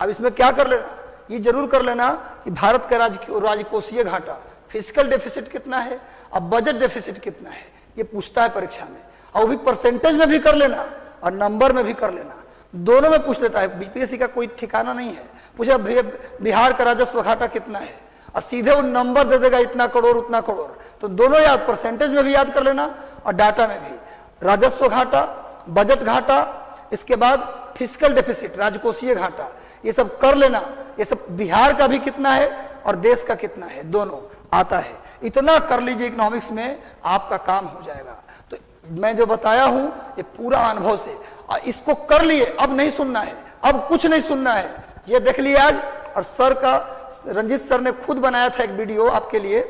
अब इसमें क्या कर लेना, ये जरूर कर लेना कि भारत का राजकोषीय घाटा, फिजिकल डेफिसिट कितना है, और बजट डेफिसिट कितना है, ये पूछता है परीक्षा में। और वो भी परसेंटेज में भी कर लेना और नंबर में भी कर लेना, दोनों में पूछ लेता है। बीपीएससी का कोई ठिकाना नहीं है, पूछा बिहार का राजस्व घाटा कितना है, और सीधे वो नंबर दे देगा, इतना करोड़ उतना करोड़। तो दोनों याद, परसेंटेज में भी याद कर लेना और डाटा में भी। राजस्व घाटा, बजट घाटा, इसके बाद फिजिकल डेफिसिट, राजकोषीय घाटा, ये सब कर लेना। ये सब बिहार का भी कितना है और देश का कितना है, दोनों आता है। इतना कर लीजिए इकोनॉमिक्स में, आपका काम हो जाएगा। तो मैं जो बताया हूं ये पूरा अनुभव से, और इसको कर लिए, अब नहीं सुनना है, अब कुछ नहीं सुनना है। ये देख लिए आज, और सर का रंजीत सर ने खुद बनाया था एक वीडियो आपके लिए,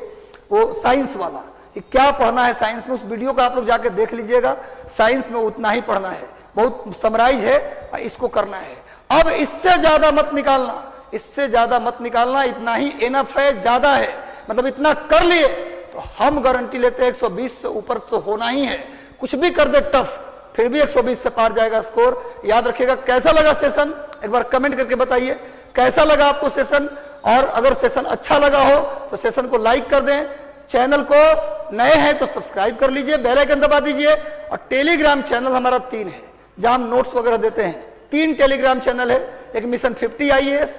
वो साइंस वाला, कि क्या पढ़ना है साइंस में, उस वीडियो को आप लोग जाके देख लीजिएगा। साइंस में उतना ही पढ़ना है, बहुत समराइज है, इसको करना है। अब इससे ज्यादा मत निकालना, इससे ज्यादा मत निकालना, इतना ही इनफ है, ज्यादा है, मतलब इतना कर लिए तो हम गारंटी लेते हैं 120 से ऊपर तो होना ही है। कुछ भी कर दे टफ, फिर भी 120 से पार जाएगा स्कोर। याद रखिएगा। कैसा लगा सेशन, एक बार कमेंट करके बताइए कैसा लगा आपको सेशन, और अगर सेशन अच्छा लगा हो तो सेशन को लाइक कर दें, चैनल को नए हैं तो सब्सक्राइब कर लीजिए, बेल आइकन दबा दीजिए। और टेलीग्राम चैनल हमारा 3 है जहां हम नोट्स वगैरह देते हैं। 3 टेलीग्राम चैनल है, एक मिशन 50 IAS,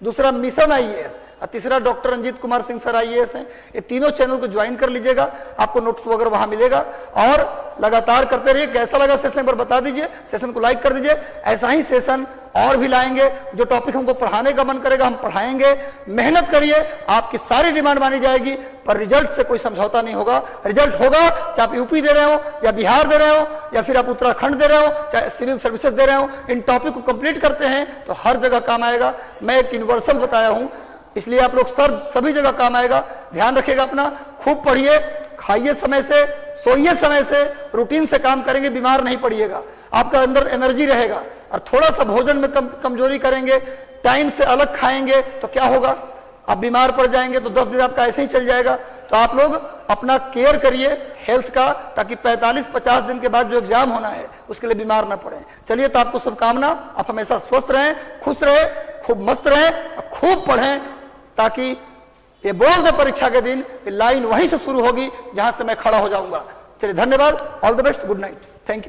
दूसरा मिशन IAS और तीसरा doctor Ranjit Kumar Singh sir IAS हैं। ये तीनों चैनल को ज्वाइन कर लीजिएगा, आपको नोट्स वगैरह वहां मिलेगा। और लगातार करते रहिए। कैसा लगा सेशन एक बार बता दीजिए, सेशन को लाइक कर दीजिए। ऐसा ही सेशन और भी लाएंगे, जो टॉपिक हमको पढ़ाने का मन करेगा हम पढ़ाएंगे। मेहनत करिए, आपकी सारी डिमांड मानी जाएगी, पर रिजल्ट से कोई समझौता नहीं होगा। रिजल्ट होगा चाहे आप यूपी दे रहे हो या बिहार दे रहे हो या फिर आप उत्तराखंड दे रहे हो, चाहे सिविल सर्विसेज दे रहे हो। इन टॉपिक को कंप्लीट करते हैं तो हर जगह काम आएगा। मैं एक यूनिवर्सल बताया हूं, इसलिए आप लोग सभी जगह काम आएगा। ध्यान रखिएगा अपना, खूब पढ़िए, खाइए समय से, सोइए समय से, रूटीन से काम करेंगे, बीमार नहीं पड़िएगा, आपका अंदर एनर्जी रहेगा। और थोड़ा सा भोजन में कमजोरी करेंगे, टाइम से अलग खाएंगे तो क्या होगा, आप बीमार पड़ जाएंगे तो 10 दिन आपका ऐसे ही चल जाएगा। तो आप लोग अपना केयर करिए हेल्थ का, ताकि 45-50 दिन के बाद जो एग्जाम होना है उसके लिए बीमार ना पड़े। चलिए, तो आपको शुभकामना, आप हमेशा स्वस्थ रहें, खुश रहें, खूब मस्त रहें, खूब पढ़ें, ताकि ये बोर्ड परीक्षा के दिन लाइन वहीं से शुरू होगी जहां से मैं खड़ा हो जाऊंगा। चलिए, धन्यवाद, all the best, good night, thank you.